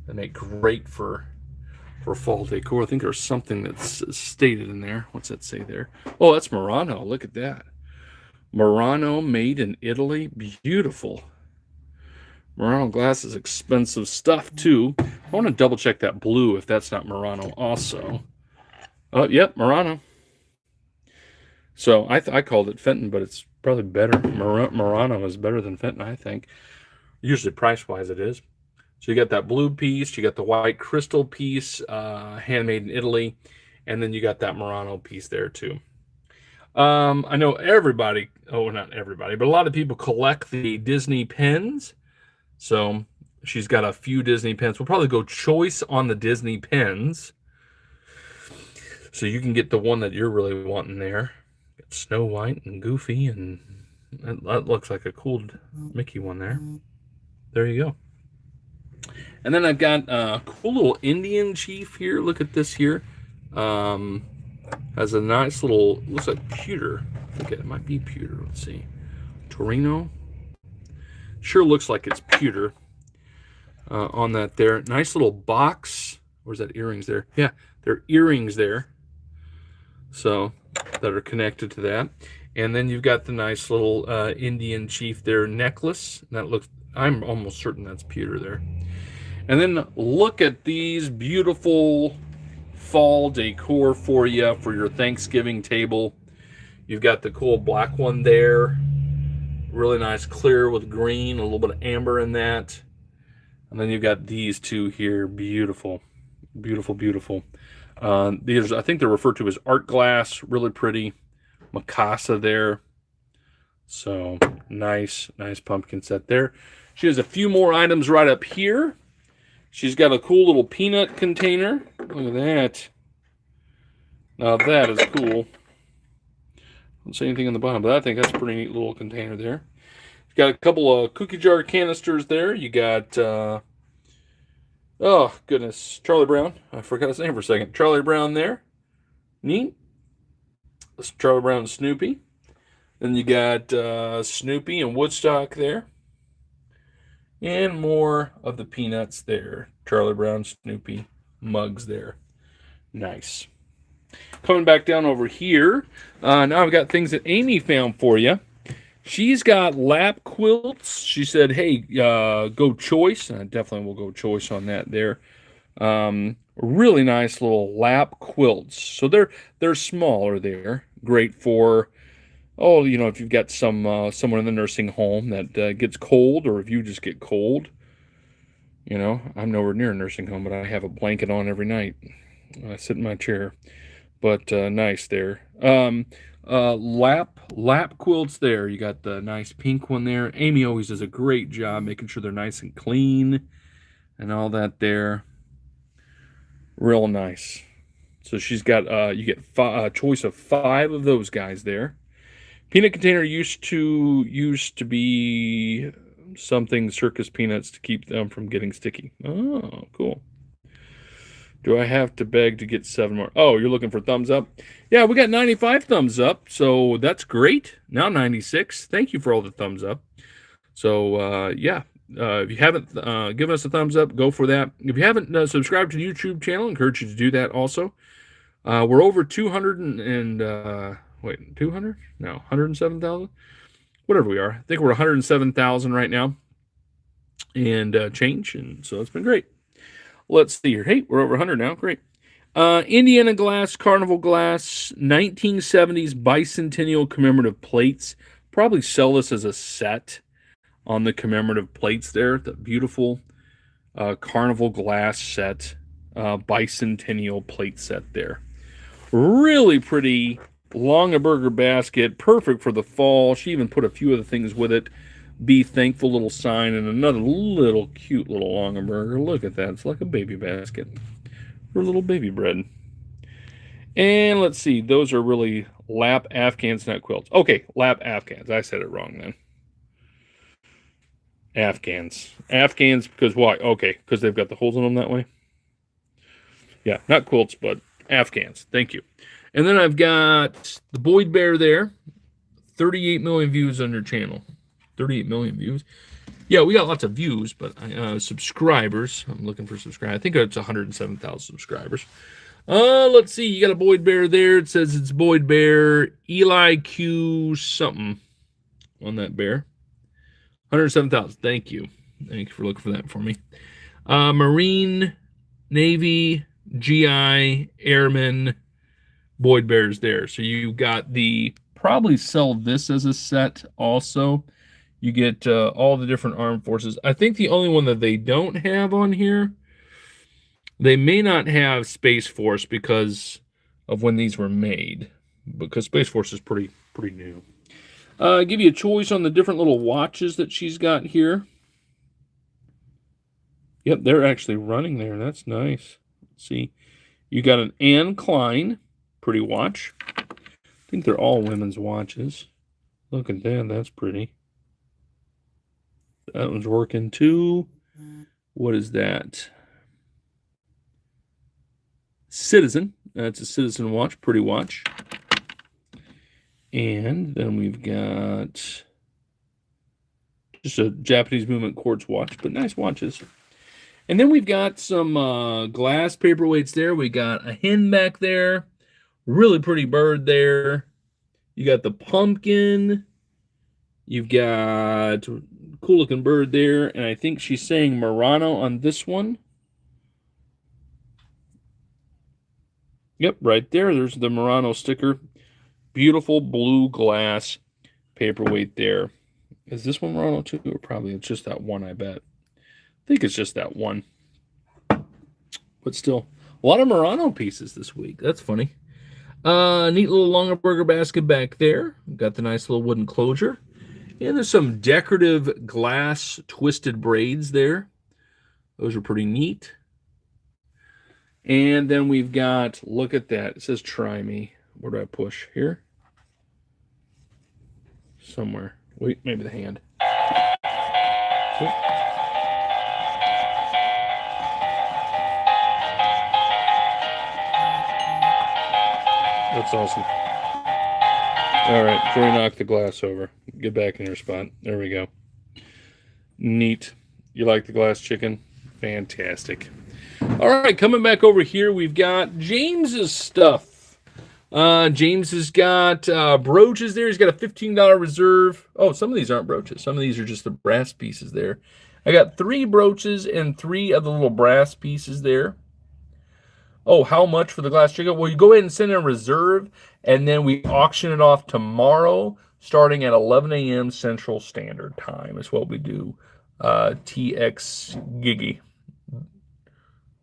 A: They make great for fall decor. I think there's something that's stated in there. What's that say there? Oh, that's Murano. Look at that. Murano made in Italy. Beautiful. Murano glass is expensive stuff too. I want to double check that blue if that's not Murano also. Oh, yep, Murano. So I called it Fenton, but it's probably better. Murano is better than Fenton, I think. Usually price-wise it is. So you got that blue piece, you got the white crystal piece, handmade in Italy, and then you got that Murano piece there too. I know everybody, oh, not everybody, but a lot of people collect the Disney pins. So she's got a few Disney pins. We'll probably go choice on the Disney pins. So you can get the one that you're really wanting there. Got Snow White and Goofy, and that looks like a cool Mickey one there. There you go. And then I've got a cool little Indian chief here. Look at this here. Has a nice little, looks like pewter. I think it might be pewter. Let's see. Torino. Sure looks like it's pewter on that there. Nice little box. Where's that earrings there? Yeah, there are earrings there. So, that are connected to that. And then you've got the nice little Indian chief there necklace. That looks, I'm almost certain that's pewter there. And then look at these beautiful fall decor for you for your Thanksgiving table. You've got the cool black one there. Really nice clear with green, a little bit of amber in that. And then you've got these two here. Beautiful. Beautiful, beautiful. These, I think they're referred to as art glass. Really pretty. Mikasa there. So, nice pumpkin set there. She has a few more items right up here. She's got a cool little peanut container. Look at that. Now that is cool. Don't say anything on the bottom, but I think that's a pretty neat little container there. You've got a couple of cookie jar canisters there. You got, oh, goodness, Charlie Brown. I forgot his name for a second. Charlie Brown there. Neat. That's Charlie Brown and Snoopy. Then you got Snoopy and Woodstock there. And more of the peanuts there. Charlie Brown, Snoopy, mugs there. Nice. Coming back down over here. Now I've got things that Amy found for you. She's got lap quilts. She said, hey, go choice. And I definitely will go choice on that there. Really nice little lap quilts. So they're smaller there. Great for, oh, you know, if you've got someone in the nursing home that gets cold, or if you just get cold. You know, I'm nowhere near a nursing home, but I have a blanket on every night. I sit in my chair. But nice there. Lap quilts there. You got the nice pink one there. Amy always does a great job making sure they're nice and clean and all that there. Real nice. So she's got, you get a choice of 5 of those guys there. Peanut container used to be something circus peanuts to keep them from getting sticky. Oh, cool. Do I have to beg to get 7 more? Oh, you're looking for thumbs up? Yeah, we got 95 thumbs up, so that's great. Now 96. Thank you for all the thumbs up. So, yeah, if you haven't given us a thumbs up, go for that. If you haven't subscribed to the YouTube channel, I encourage you to do that also. We're over 200 wait, 200? No, 107,000? Whatever we are. I think we're 107,000 right now and change, and so it's been great. Let's see here. Hey, we're over 100 now. Great. Indiana glass, Carnival glass, 1970s bicentennial commemorative plates. Probably sell this as a set on the commemorative plates there. The beautiful Carnival glass set, bicentennial plate set there. Really pretty Longaberger basket. Perfect for the fall. She even put a few other things with it. Be thankful little sign and another little cute little Longaberger. Look at that. It's like a baby basket for little baby bread. And let's see. Those are really lap Afghans, not quilts. Okay, lap Afghans. I said it wrong then. Afghans. Afghans because why? Okay, because they've got the holes in them that way. Yeah, not quilts, but Afghans. Thank you. And then I've got the Boyd Bear there. 38 million views on your channel. 38 million views. Yeah, we got lots of views, but subscribers. I'm looking for subscribers. I think it's 107,000 subscribers. Let's see. You got a Boyd Bear there. It says it's Boyd Bear. Eli Q something on that bear. 107,000. Thank you. Thank you for looking for that for me. Marine, Navy, GI, Airman, Boyd Bears there. So you got the, probably sell this as a set also. You get all the different armed forces. I think the only one that they don't have on here, they may not have Space Force because of when these were made. because Space Force is pretty new. Give you a choice on the different little watches that she's got here. Yep, they're actually running there. That's nice. Let's see. You got an Anne Klein, pretty watch. I think they're all women's watches. Look at that. That's pretty. That one's working too. What is that? Citizen. That's a Citizen watch. Pretty watch. And then we've got just a Japanese movement quartz watch, but nice watches. And then we've got some glass paperweights there. We got a hen back there. Really pretty bird there. You got the pumpkin. You've got cool looking bird there. And I think she's saying Murano on this one. Yep, right there. There's the Murano sticker. Beautiful blue glass paperweight there. Is this one Murano too? Or probably it's just that one, I bet. I think it's just that one. But still, a lot of Murano pieces this week. That's funny. Neat little Longaberger basket back there. Got the nice little wooden closure. And there's some decorative glass twisted braids there. Those are pretty neat. And then we've got, look at that. It says try me. Where do I push? Here? Somewhere. Wait, maybe the hand. That's awesome. All right, before we knock the glass over, get back in your spot. There we go. Neat. You like the glass chicken? Fantastic. All right, coming back over here, we've got James's stuff. James has got brooches there. He's got a $15 reserve. Oh, some of these aren't brooches. Some of these are just the brass pieces there. I got 3 brooches and 3 of the little brass pieces there. Oh, how much for the glass chicken? Well, you go ahead and send in a reserve, and then we auction it off tomorrow, starting at 11 a.m. Central Standard Time is what we do. TX Giggy.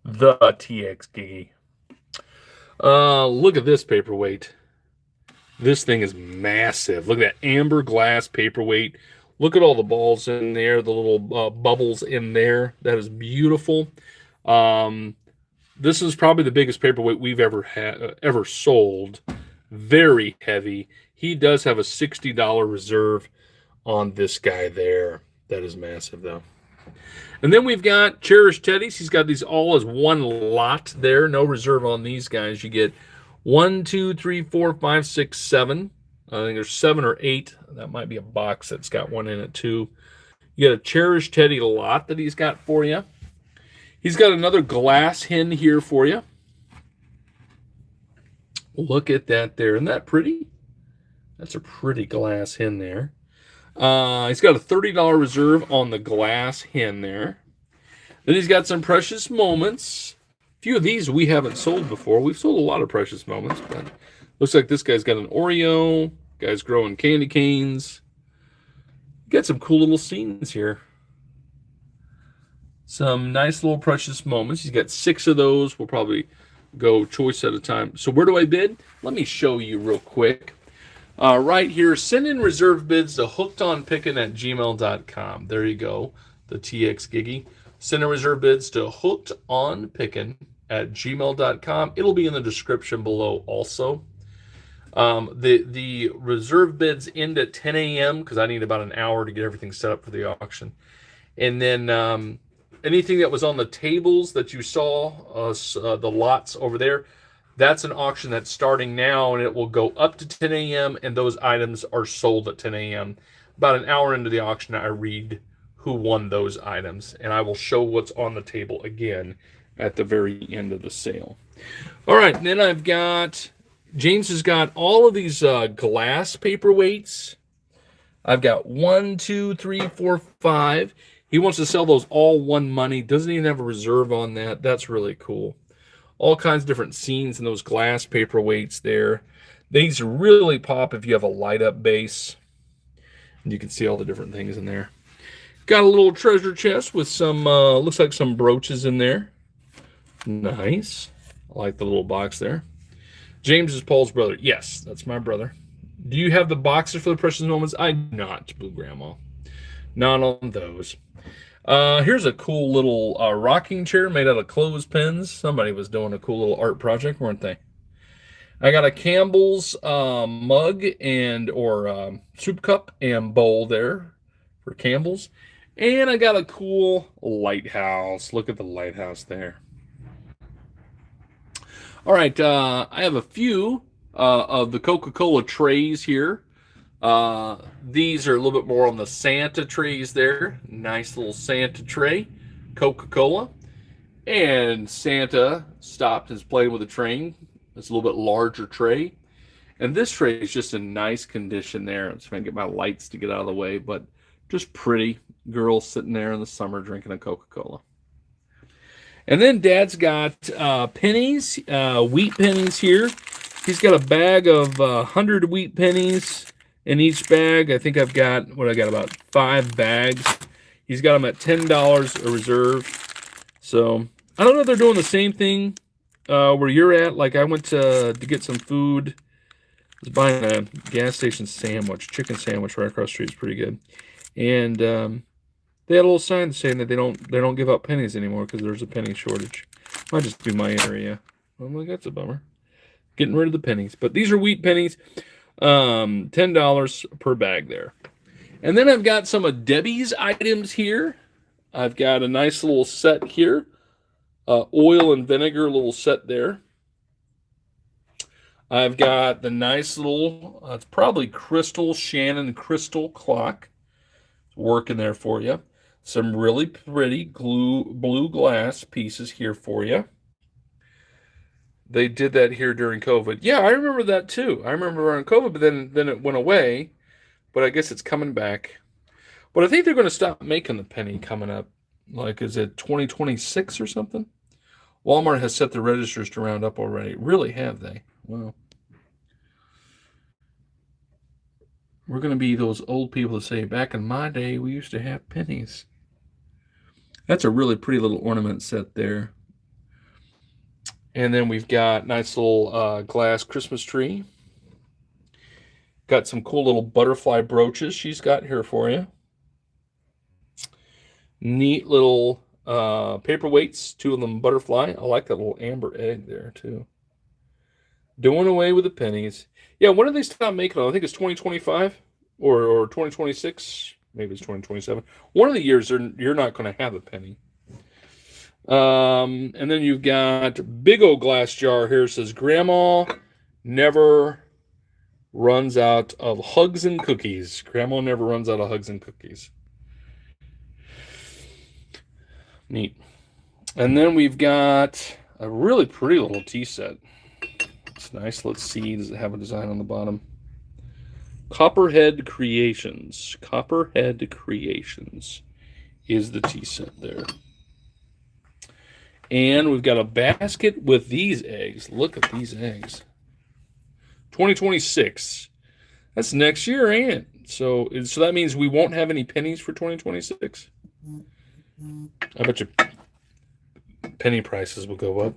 A: The TX Giggy. Look at this paperweight. This thing is massive. Look at that amber glass paperweight. Look at all the balls in there, the little bubbles in there. That is beautiful. This is probably the biggest paperweight we've ever sold. Very heavy. He does have a $60 reserve on this guy there. That is massive, though. And then we've got Cherished Teddies. He's got these all as one lot there. No reserve on these guys. You get 1, 2, 3, 4, 5, 6, 7. I think there's 7 or 8. That might be a box that's got one in it, too. You get a Cherished Teddy lot that he's got for you. He's got another glass hen here for you. Look at that there. Isn't that pretty? That's a pretty glass hen there. He's got a $30 reserve on the glass hen there. Then he's got some Precious Moments. A few of these we haven't sold before. We've sold a lot of Precious Moments, but looks like this guy's got an Oreo. Guy's growing candy canes. Got some cool little scenes here. Some nice little Precious Moments. He's got 6 of those. We'll probably go choice at a time. So where do I bid? Let me show you real quick. Right here, send in reserve bids to hookedonpickin@gmail.com. There you go, the TX Giggy. Send in reserve bids to hookedonpickin@gmail.com. It'll be in the description below also. The reserve bids end at 10 a.m. because I need about an hour to get everything set up for the auction. And then anything that was on the tables that you saw, the lots over there, that's an auction that's starting now, and it will go up to 10 a.m., and those items are sold at 10 a.m. About an hour into the auction, I read who won those items, and I will show what's on the table again at the very end of the sale. All right, and then I've got, James has got all of these glass paperweights. I've got 1, 2, 3, 4, 5. He wants to sell those all one money. Doesn't even have a reserve on that. That's really cool. All kinds of different scenes in those glass paperweights there. These really pop if you have a light-up base. And you can see all the different things in there. Got a little treasure chest with some, looks like some brooches in there. Nice. I like the little box there. James is Paul's brother. Yes, that's my brother. Do you have the boxes for the precious moments? I do not, Blue Grandma. Not on those. Here's a cool little rocking chair made out of clothespins. Somebody was doing a cool little art project, weren't they? I got a Campbell's mug or soup cup and bowl there for Campbell's. And I got a cool lighthouse. Look at the lighthouse there. All right, I have a few of the Coca-Cola trays here. These are a little bit more on the Santa trays there. Nice little Santa tray, Coca-Cola. And Santa stopped and is playing with the train. It's a little bit larger tray. And this tray is just in nice condition there. I'm just trying to get my lights to get out of the way, but just pretty. Girl sitting there in the summer drinking a Coca-Cola. And then Dad's got pennies, wheat pennies here. He's got a bag of 100 wheat pennies in each bag. I think I've got, about 5 bags. He's got them at $10 a reserve. So I don't know if they're doing the same thing where you're at. Like I went to get some food. I was buying a gas station sandwich, chicken sandwich right across the street. It's pretty good. And they had a little sign saying that they don't give out pennies anymore because there's a penny shortage. Might just be my area. I'm like, that's a bummer. Getting rid of the pennies. But these are wheat pennies. $10 per bag there. And then I've got some of Debbie's items here. I've got a nice little set here. Oil and vinegar little set there. I've got the nice little, it's probably crystal, Shannon crystal clock. It's working there for you. Some really pretty blue glass pieces here for you. They did that here during COVID. Yeah, I remember that too. I remember around COVID, but then it went away. But I guess it's coming back. But I think they're going to stop making the penny coming up. Like, is it 2026 or something? Walmart has set the registers to round up already. Really, have they? Wow. We're going to be those old people that say, back in my day, we used to have pennies. That's a really pretty little ornament set there. And then we've got nice little glass Christmas tree. Got some cool little butterfly brooches she's got here for you. Neat little paperweights, 2 of them butterfly. I like that little amber egg there too. Doing away with the pennies. Yeah, when do they stop making them? I think it's 2025 or 2026. Maybe it's 2027. One of the years you're not going to have a penny. And then you've got big old glass jar here. It says, Grandma never runs out of hugs and cookies. Grandma never runs out of hugs and cookies. Neat. And then we've got a really pretty little tea set. It's nice. Let's see. Does it have a design on the bottom? Copperhead Creations. Copperhead Creations is the tea set there. And we've got a basket with these eggs. Look at these eggs. 2026. That's next year, ain't it? So that means we won't have any pennies for 2026. I bet you penny prices will go up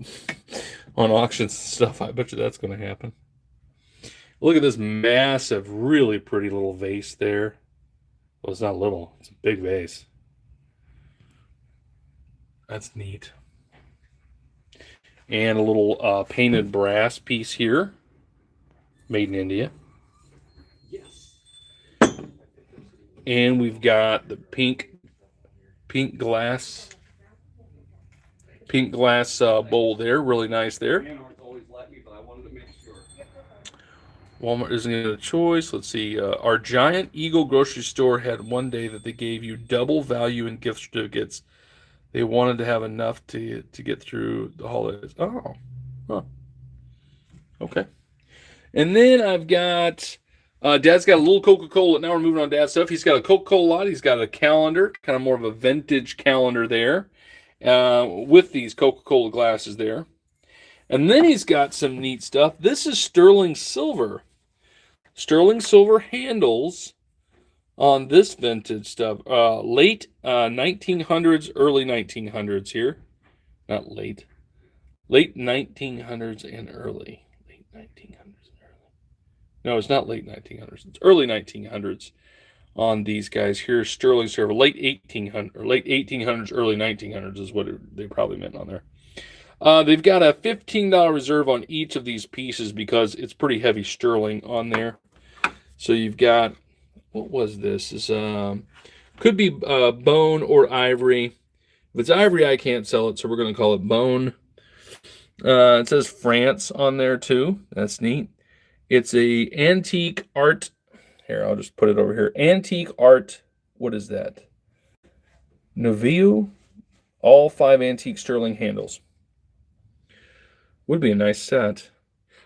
A: on auctions and stuff. I bet you that's going to happen. Look at this massive, really pretty little vase there. Well, it's not little. It's a big vase. That's neat. And a little painted brass piece here. Made in India. Yes. And we've got the pink glass bowl there. Really nice there. Walmart isn't getting a choice. Let's see. Our Giant Eagle grocery store had one day that they gave you double value in gift certificates. They wanted to have enough to get through the holidays. Oh. Huh. Okay. And then I've got, Dad's got a little Coca-Cola. Now we're moving on to Dad's stuff. He's got a Coca-Cola lot. He's got a calendar, kind of more of a vintage calendar there, with these Coca-Cola glasses there. And then he's got some neat stuff. This is sterling silver. Sterling silver handles on this vintage stuff. Late 1900s, early 1900s here. Not late. Late 1900s and early. Late 1900s. No, it's not late 1900s. It's early 1900s on these guys. Here's sterling silver, late 1800s, early 1900s is what they probably meant on there. They've got a $15 reserve on each of these pieces because it's pretty heavy sterling on there. So you've got, what was this? This could be bone or ivory. If it's ivory, I can't sell it, so we're going to call it bone. It says France on there too. That's neat. It's a antique art. Here, I'll just put it over here. Antique art. What is that? Nouveau. All 5 antique sterling handles. Would be a nice set.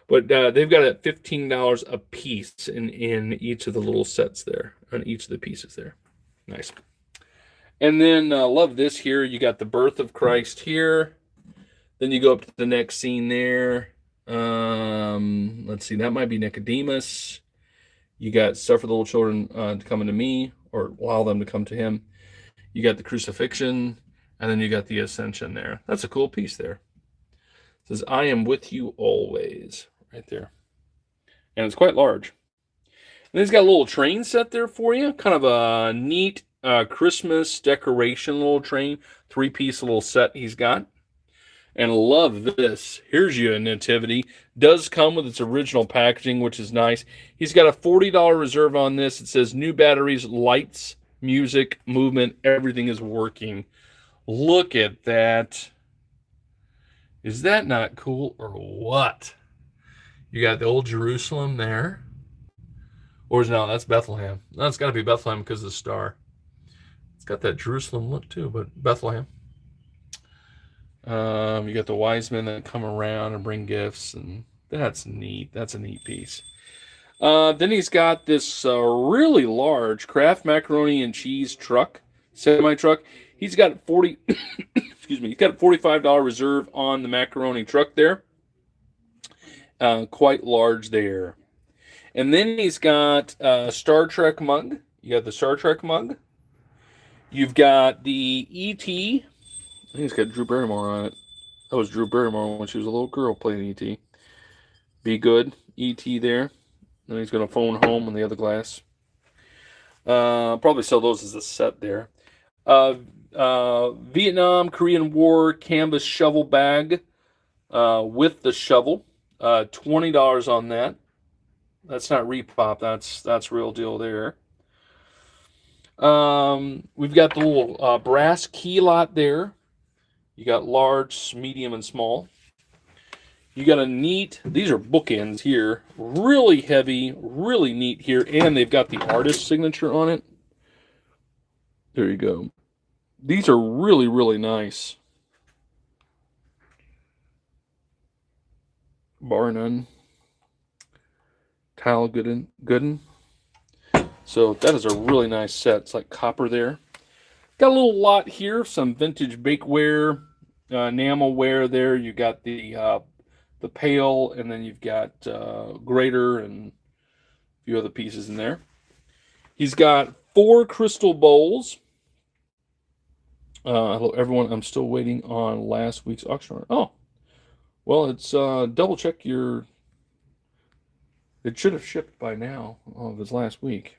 A: But they've got it at $15 a piece in each of the little sets there, on each of the pieces there. Nice. And then, love this here. You got the birth of Christ here. Then you go up to the next scene there. Let's see, that might be Nicodemus. You got suffer the little children to come unto me, or allow them to come to him. You got the crucifixion, and then you got the ascension there. That's a cool piece there. It says, I am with you always, right there. And it's quite large. And he's got a little train set there for you. Kind of a neat Christmas decoration little train. 3-piece little set he's got. And love this. Here's your nativity. Does come with its original packaging, which is nice. He's got a $40 reserve on this. It says new batteries, lights, music, movement, everything is working. Look at that. Is that not cool or what? You got the old Jerusalem there. Or no, that's Bethlehem. No, it's got to be Bethlehem because of the star. It's got that Jerusalem look too, but Bethlehem. You got the wise men that come around and bring gifts, and that's neat. That's a neat piece. Then he's got this really large Kraft macaroni and cheese truck, semi-truck. He's got excuse me, he's got a $45 reserve on the macaroni truck there. Quite large there. And then he's got a Star Trek mug. You got the Star Trek mug. You've got the E.T. I think it's got Drew Barrymore on it. That was Drew Barrymore when she was a little girl playing E.T. Be good, E.T. there. Then he's going to phone home in the other glass. Probably sell those as a set there. Vietnam, Korean War canvas shovel bag with the shovel. $20 on that. That's not repop. That's real deal there. We've got the little brass key lot there. You got large, medium, and small. You got a neat, these are bookends here. Really heavy, really neat here. And they've got the artist signature on it. There you go. These are really, really nice. Bar none. Tile Gooden. So that is a really nice set. It's like copper there. Got a little lot here, some vintage bakeware, enamelware there. You got the pail, and then you've got grater and a few other pieces in there. He's got 4 crystal bowls. Hello, everyone. I'm still waiting on last week's auction order. Oh, well, it's double check your. It should have shipped by now. Oh, if it's last week.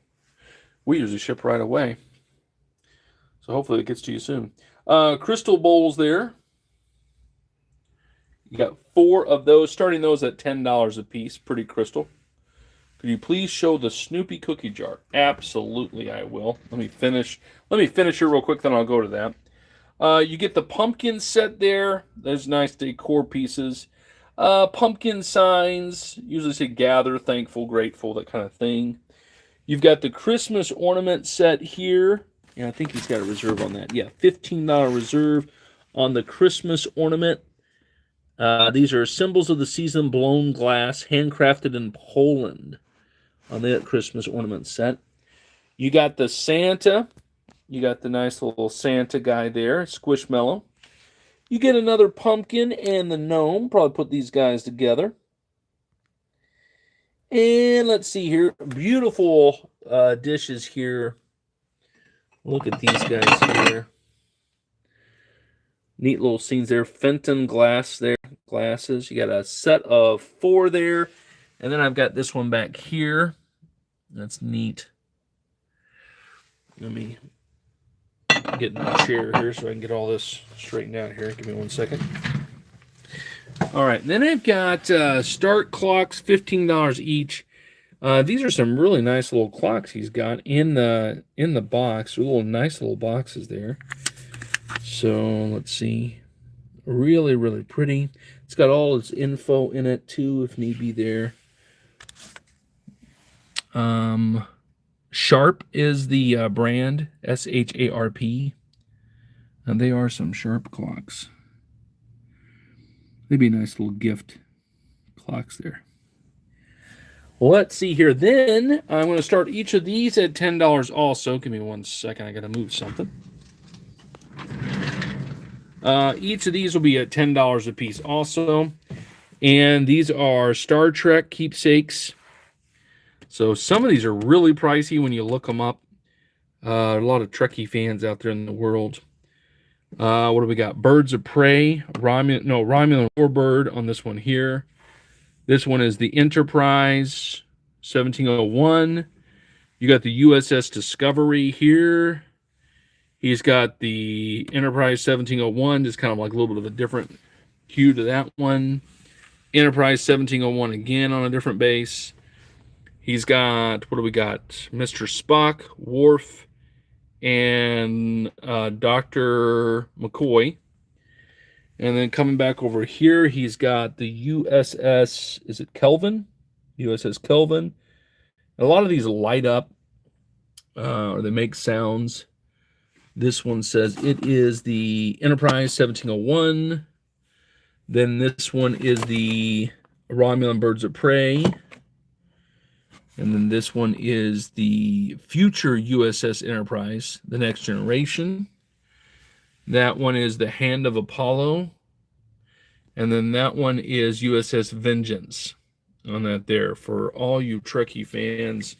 A: We usually ship right away. So hopefully it gets to you soon. Crystal bowls there. You got 4 of those, starting those at $10 a piece. Pretty crystal. Could you please show the Snoopy cookie jar? Absolutely, I will. Let me finish here real quick, then I'll go to that. You get the pumpkin set there. Those nice decor pieces. Pumpkin signs. Usually say gather, thankful, grateful, that kind of thing. You've got the Christmas ornament set here. Yeah, I think he's got a reserve on that. Yeah, $15 reserve on the Christmas ornament. These are symbols of the season, blown glass, handcrafted in Poland on that Christmas ornament set. You got the Santa. You got the nice little Santa guy there, Squishmallow. You get another pumpkin and the gnome. Probably put these guys together. And let's see here. Beautiful dishes here. Look at these guys here. Neat little scenes there. Fenton glass there. glasses. You got a set of 4 there. And then I've got this one back here. That's neat. Let me get in the chair here so I can get all this straightened out here. Give me 1 second. All right, then I've got start clocks, $15 each. These are some really nice little clocks he's got in the box. Little nice little boxes there. So let's see. Really, really pretty. It's got all its info in it too, if need be there. Sharp is the brand, SHARP. And they are some Sharp clocks. They'd be nice little gift clocks there. Let's see here. Then I'm going to start each of these at $10 also. Give me 1 second. I got to move something. Each of these will be at $10 a piece also. And these are Star Trek keepsakes. So some of these are really pricey when you look them up. A lot of Trekkie fans out there in the world. What do we got? Birds of Prey. Romulan Warbird on this one here. This one is the Enterprise 1701. You got the USS Discovery here. He's got the Enterprise 1701, just kind of like a little bit of a different hue to that one. Enterprise 1701 again on a different base. He's got, what do we got? Mr. Spock, Worf, and Dr. McCoy. And then coming back over here, he's got the USS, is it Kelvin? USS Kelvin. A lot of these light up, or they make sounds. This one says it is the Enterprise 1701. Then this one is the Romulan Birds of Prey. And then this one is the future USS Enterprise, the Next Generation. That one is the Hand of Apollo. And then that one is USS Vengeance on that there. For all you Trekkie fans,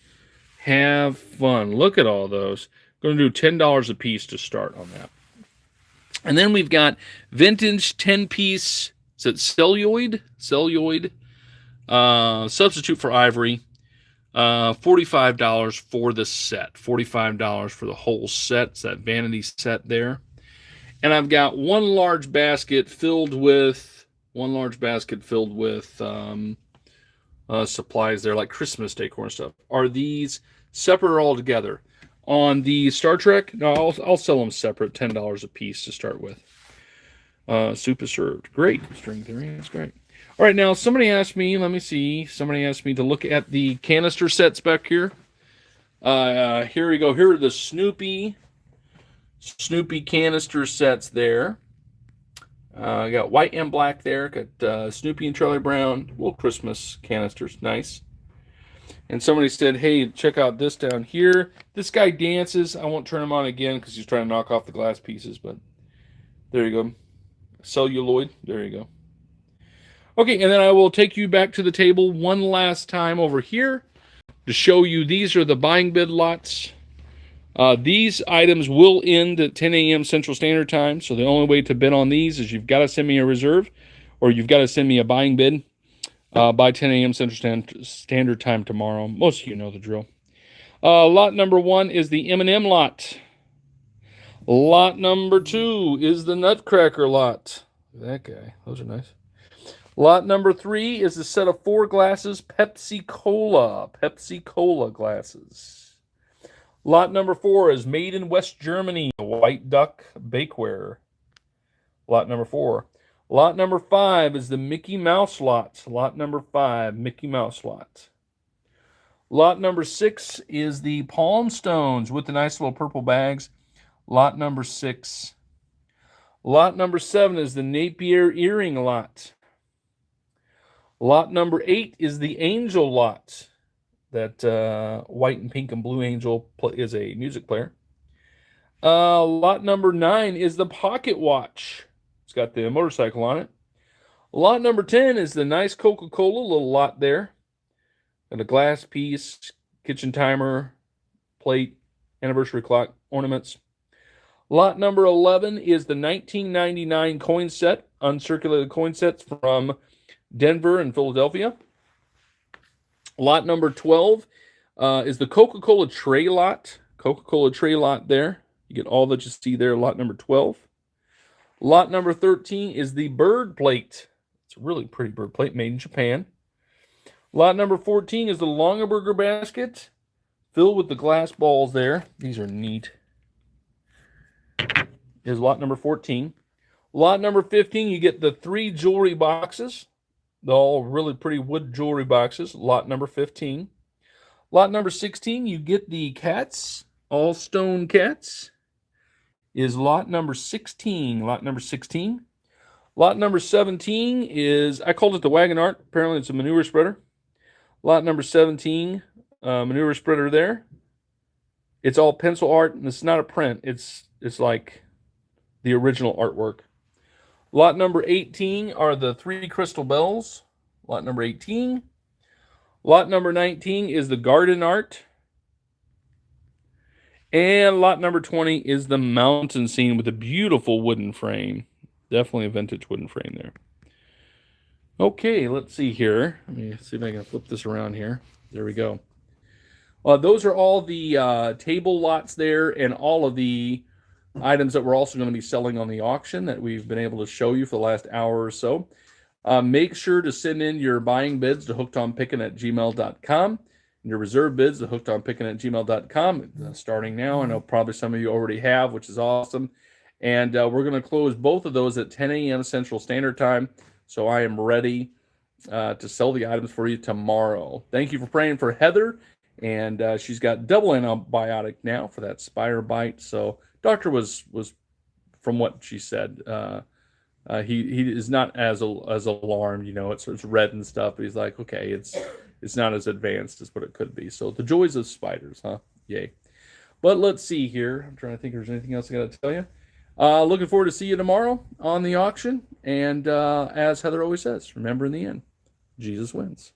A: have fun. Look at all those. Going to do $10 a piece to start on that. And then we've got vintage 10-piece, is it celluloid? Celluloid. Substitute for ivory. $45 for the set. $45 for the whole set. It's that vanity set there. And I've got one large basket filled with supplies there, like Christmas decor and stuff. Are these separate or all together? On the Star Trek, no, I'll sell them separate, $10 a piece to start with. Soup is served. Great. String theory, that's great. All right, now somebody asked me, let me see. Somebody asked me to look at the canister sets back here. Here we go. Here are the Snoopy canister sets there. I got white and black there. Got Snoopy and Charlie Brown. Little Christmas canisters. Nice. And somebody said, hey, check out this down here. This guy dances. I won't turn him on again because he's trying to knock off the glass pieces. But there you go. Celluloid. There you go. Okay, and then I will take you back to the table one last time over here to show you these are the buying bid lots. These items will end at 10 a.m. Central Standard Time, so the only way to bid on these is you've got to send me a reserve or you've got to send me a buying bid by 10 a.m. Central Standard Time tomorrow. Most of you know the drill. Lot number 1 is the M&M lot. Lot number 2 is the Nutcracker lot. That guy. Those are nice. Lot number 3 is a set of 4 glasses, Pepsi Cola glasses. Lot number 4 is made in West Germany, White Duck Bakeware. Lot number 4. Lot number 5 is the Mickey Mouse lot. Lot number 5, Mickey Mouse lot. Lot number 6 is the Palm Stones with the nice little purple bags. Lot number 6. Lot number 7 is the Napier earring lot. Lot number 8 is the Angel lot. That white and pink and blue Angel is a music player. Lot number 9 is the Pocket Watch. It's got the motorcycle on it. Lot number 10 is the nice Coca-Cola little lot there. And a glass piece, kitchen timer, plate, anniversary clock, ornaments. Lot number 11 is the 1999 coin set, uncirculated coin sets from Denver and Philadelphia. Lot number 12 is the Coca-Cola tray lot. Coca-Cola tray lot there. You get all that you see there, lot number 12. Lot number 13 is the bird plate. It's a really pretty bird plate made in Japan. Lot number 14 is the Longaberger basket filled with the glass balls there. These are neat. Is lot number 14. Lot number 15, you get the 3 jewelry boxes. They're all really pretty wood jewelry boxes. Lot number 15. Lot number 16, you get the cats, all stone cats. Is lot number 16. Lot number 16. Lot number 17 is, I called it the wagon art. Apparently it's a manure spreader. Lot number 17, manure spreader there. It's all pencil art, and it's not a print. It's like the original artwork. Lot number 18 are the 3 crystal bells. Lot number 18. Lot number 19 is the garden art. And lot number 20 is the mountain scene with a beautiful wooden frame. Definitely a vintage wooden frame there. Okay, let's see here. Let me see if I can flip this around here. There we go. Those are all the table lots there, and all of the items that we're also going to be selling on the auction that we've been able to show you for the last hour or so. Make sure to send in your buying bids to hookedonpickin@gmail.com and your reserve bids to hookedonpickin@gmail.com. Starting now. I know probably some of you already have, which is awesome. And we're going to close both of those at 10 a.m. Central Standard Time. So I am ready to sell the items for you tomorrow. Thank you for praying for Heather. And she's got double antibiotic now for that spider bite. So doctor was from what she said, he is not as alarmed. You know, it's red and stuff. But he's like, okay, it's not as advanced as what it could be. So the joys of spiders, huh? Yay. But let's see here. I'm trying to think if there's anything else I got to tell you. Looking forward to see you tomorrow on the auction. And as Heather always says, remember in the end, Jesus wins.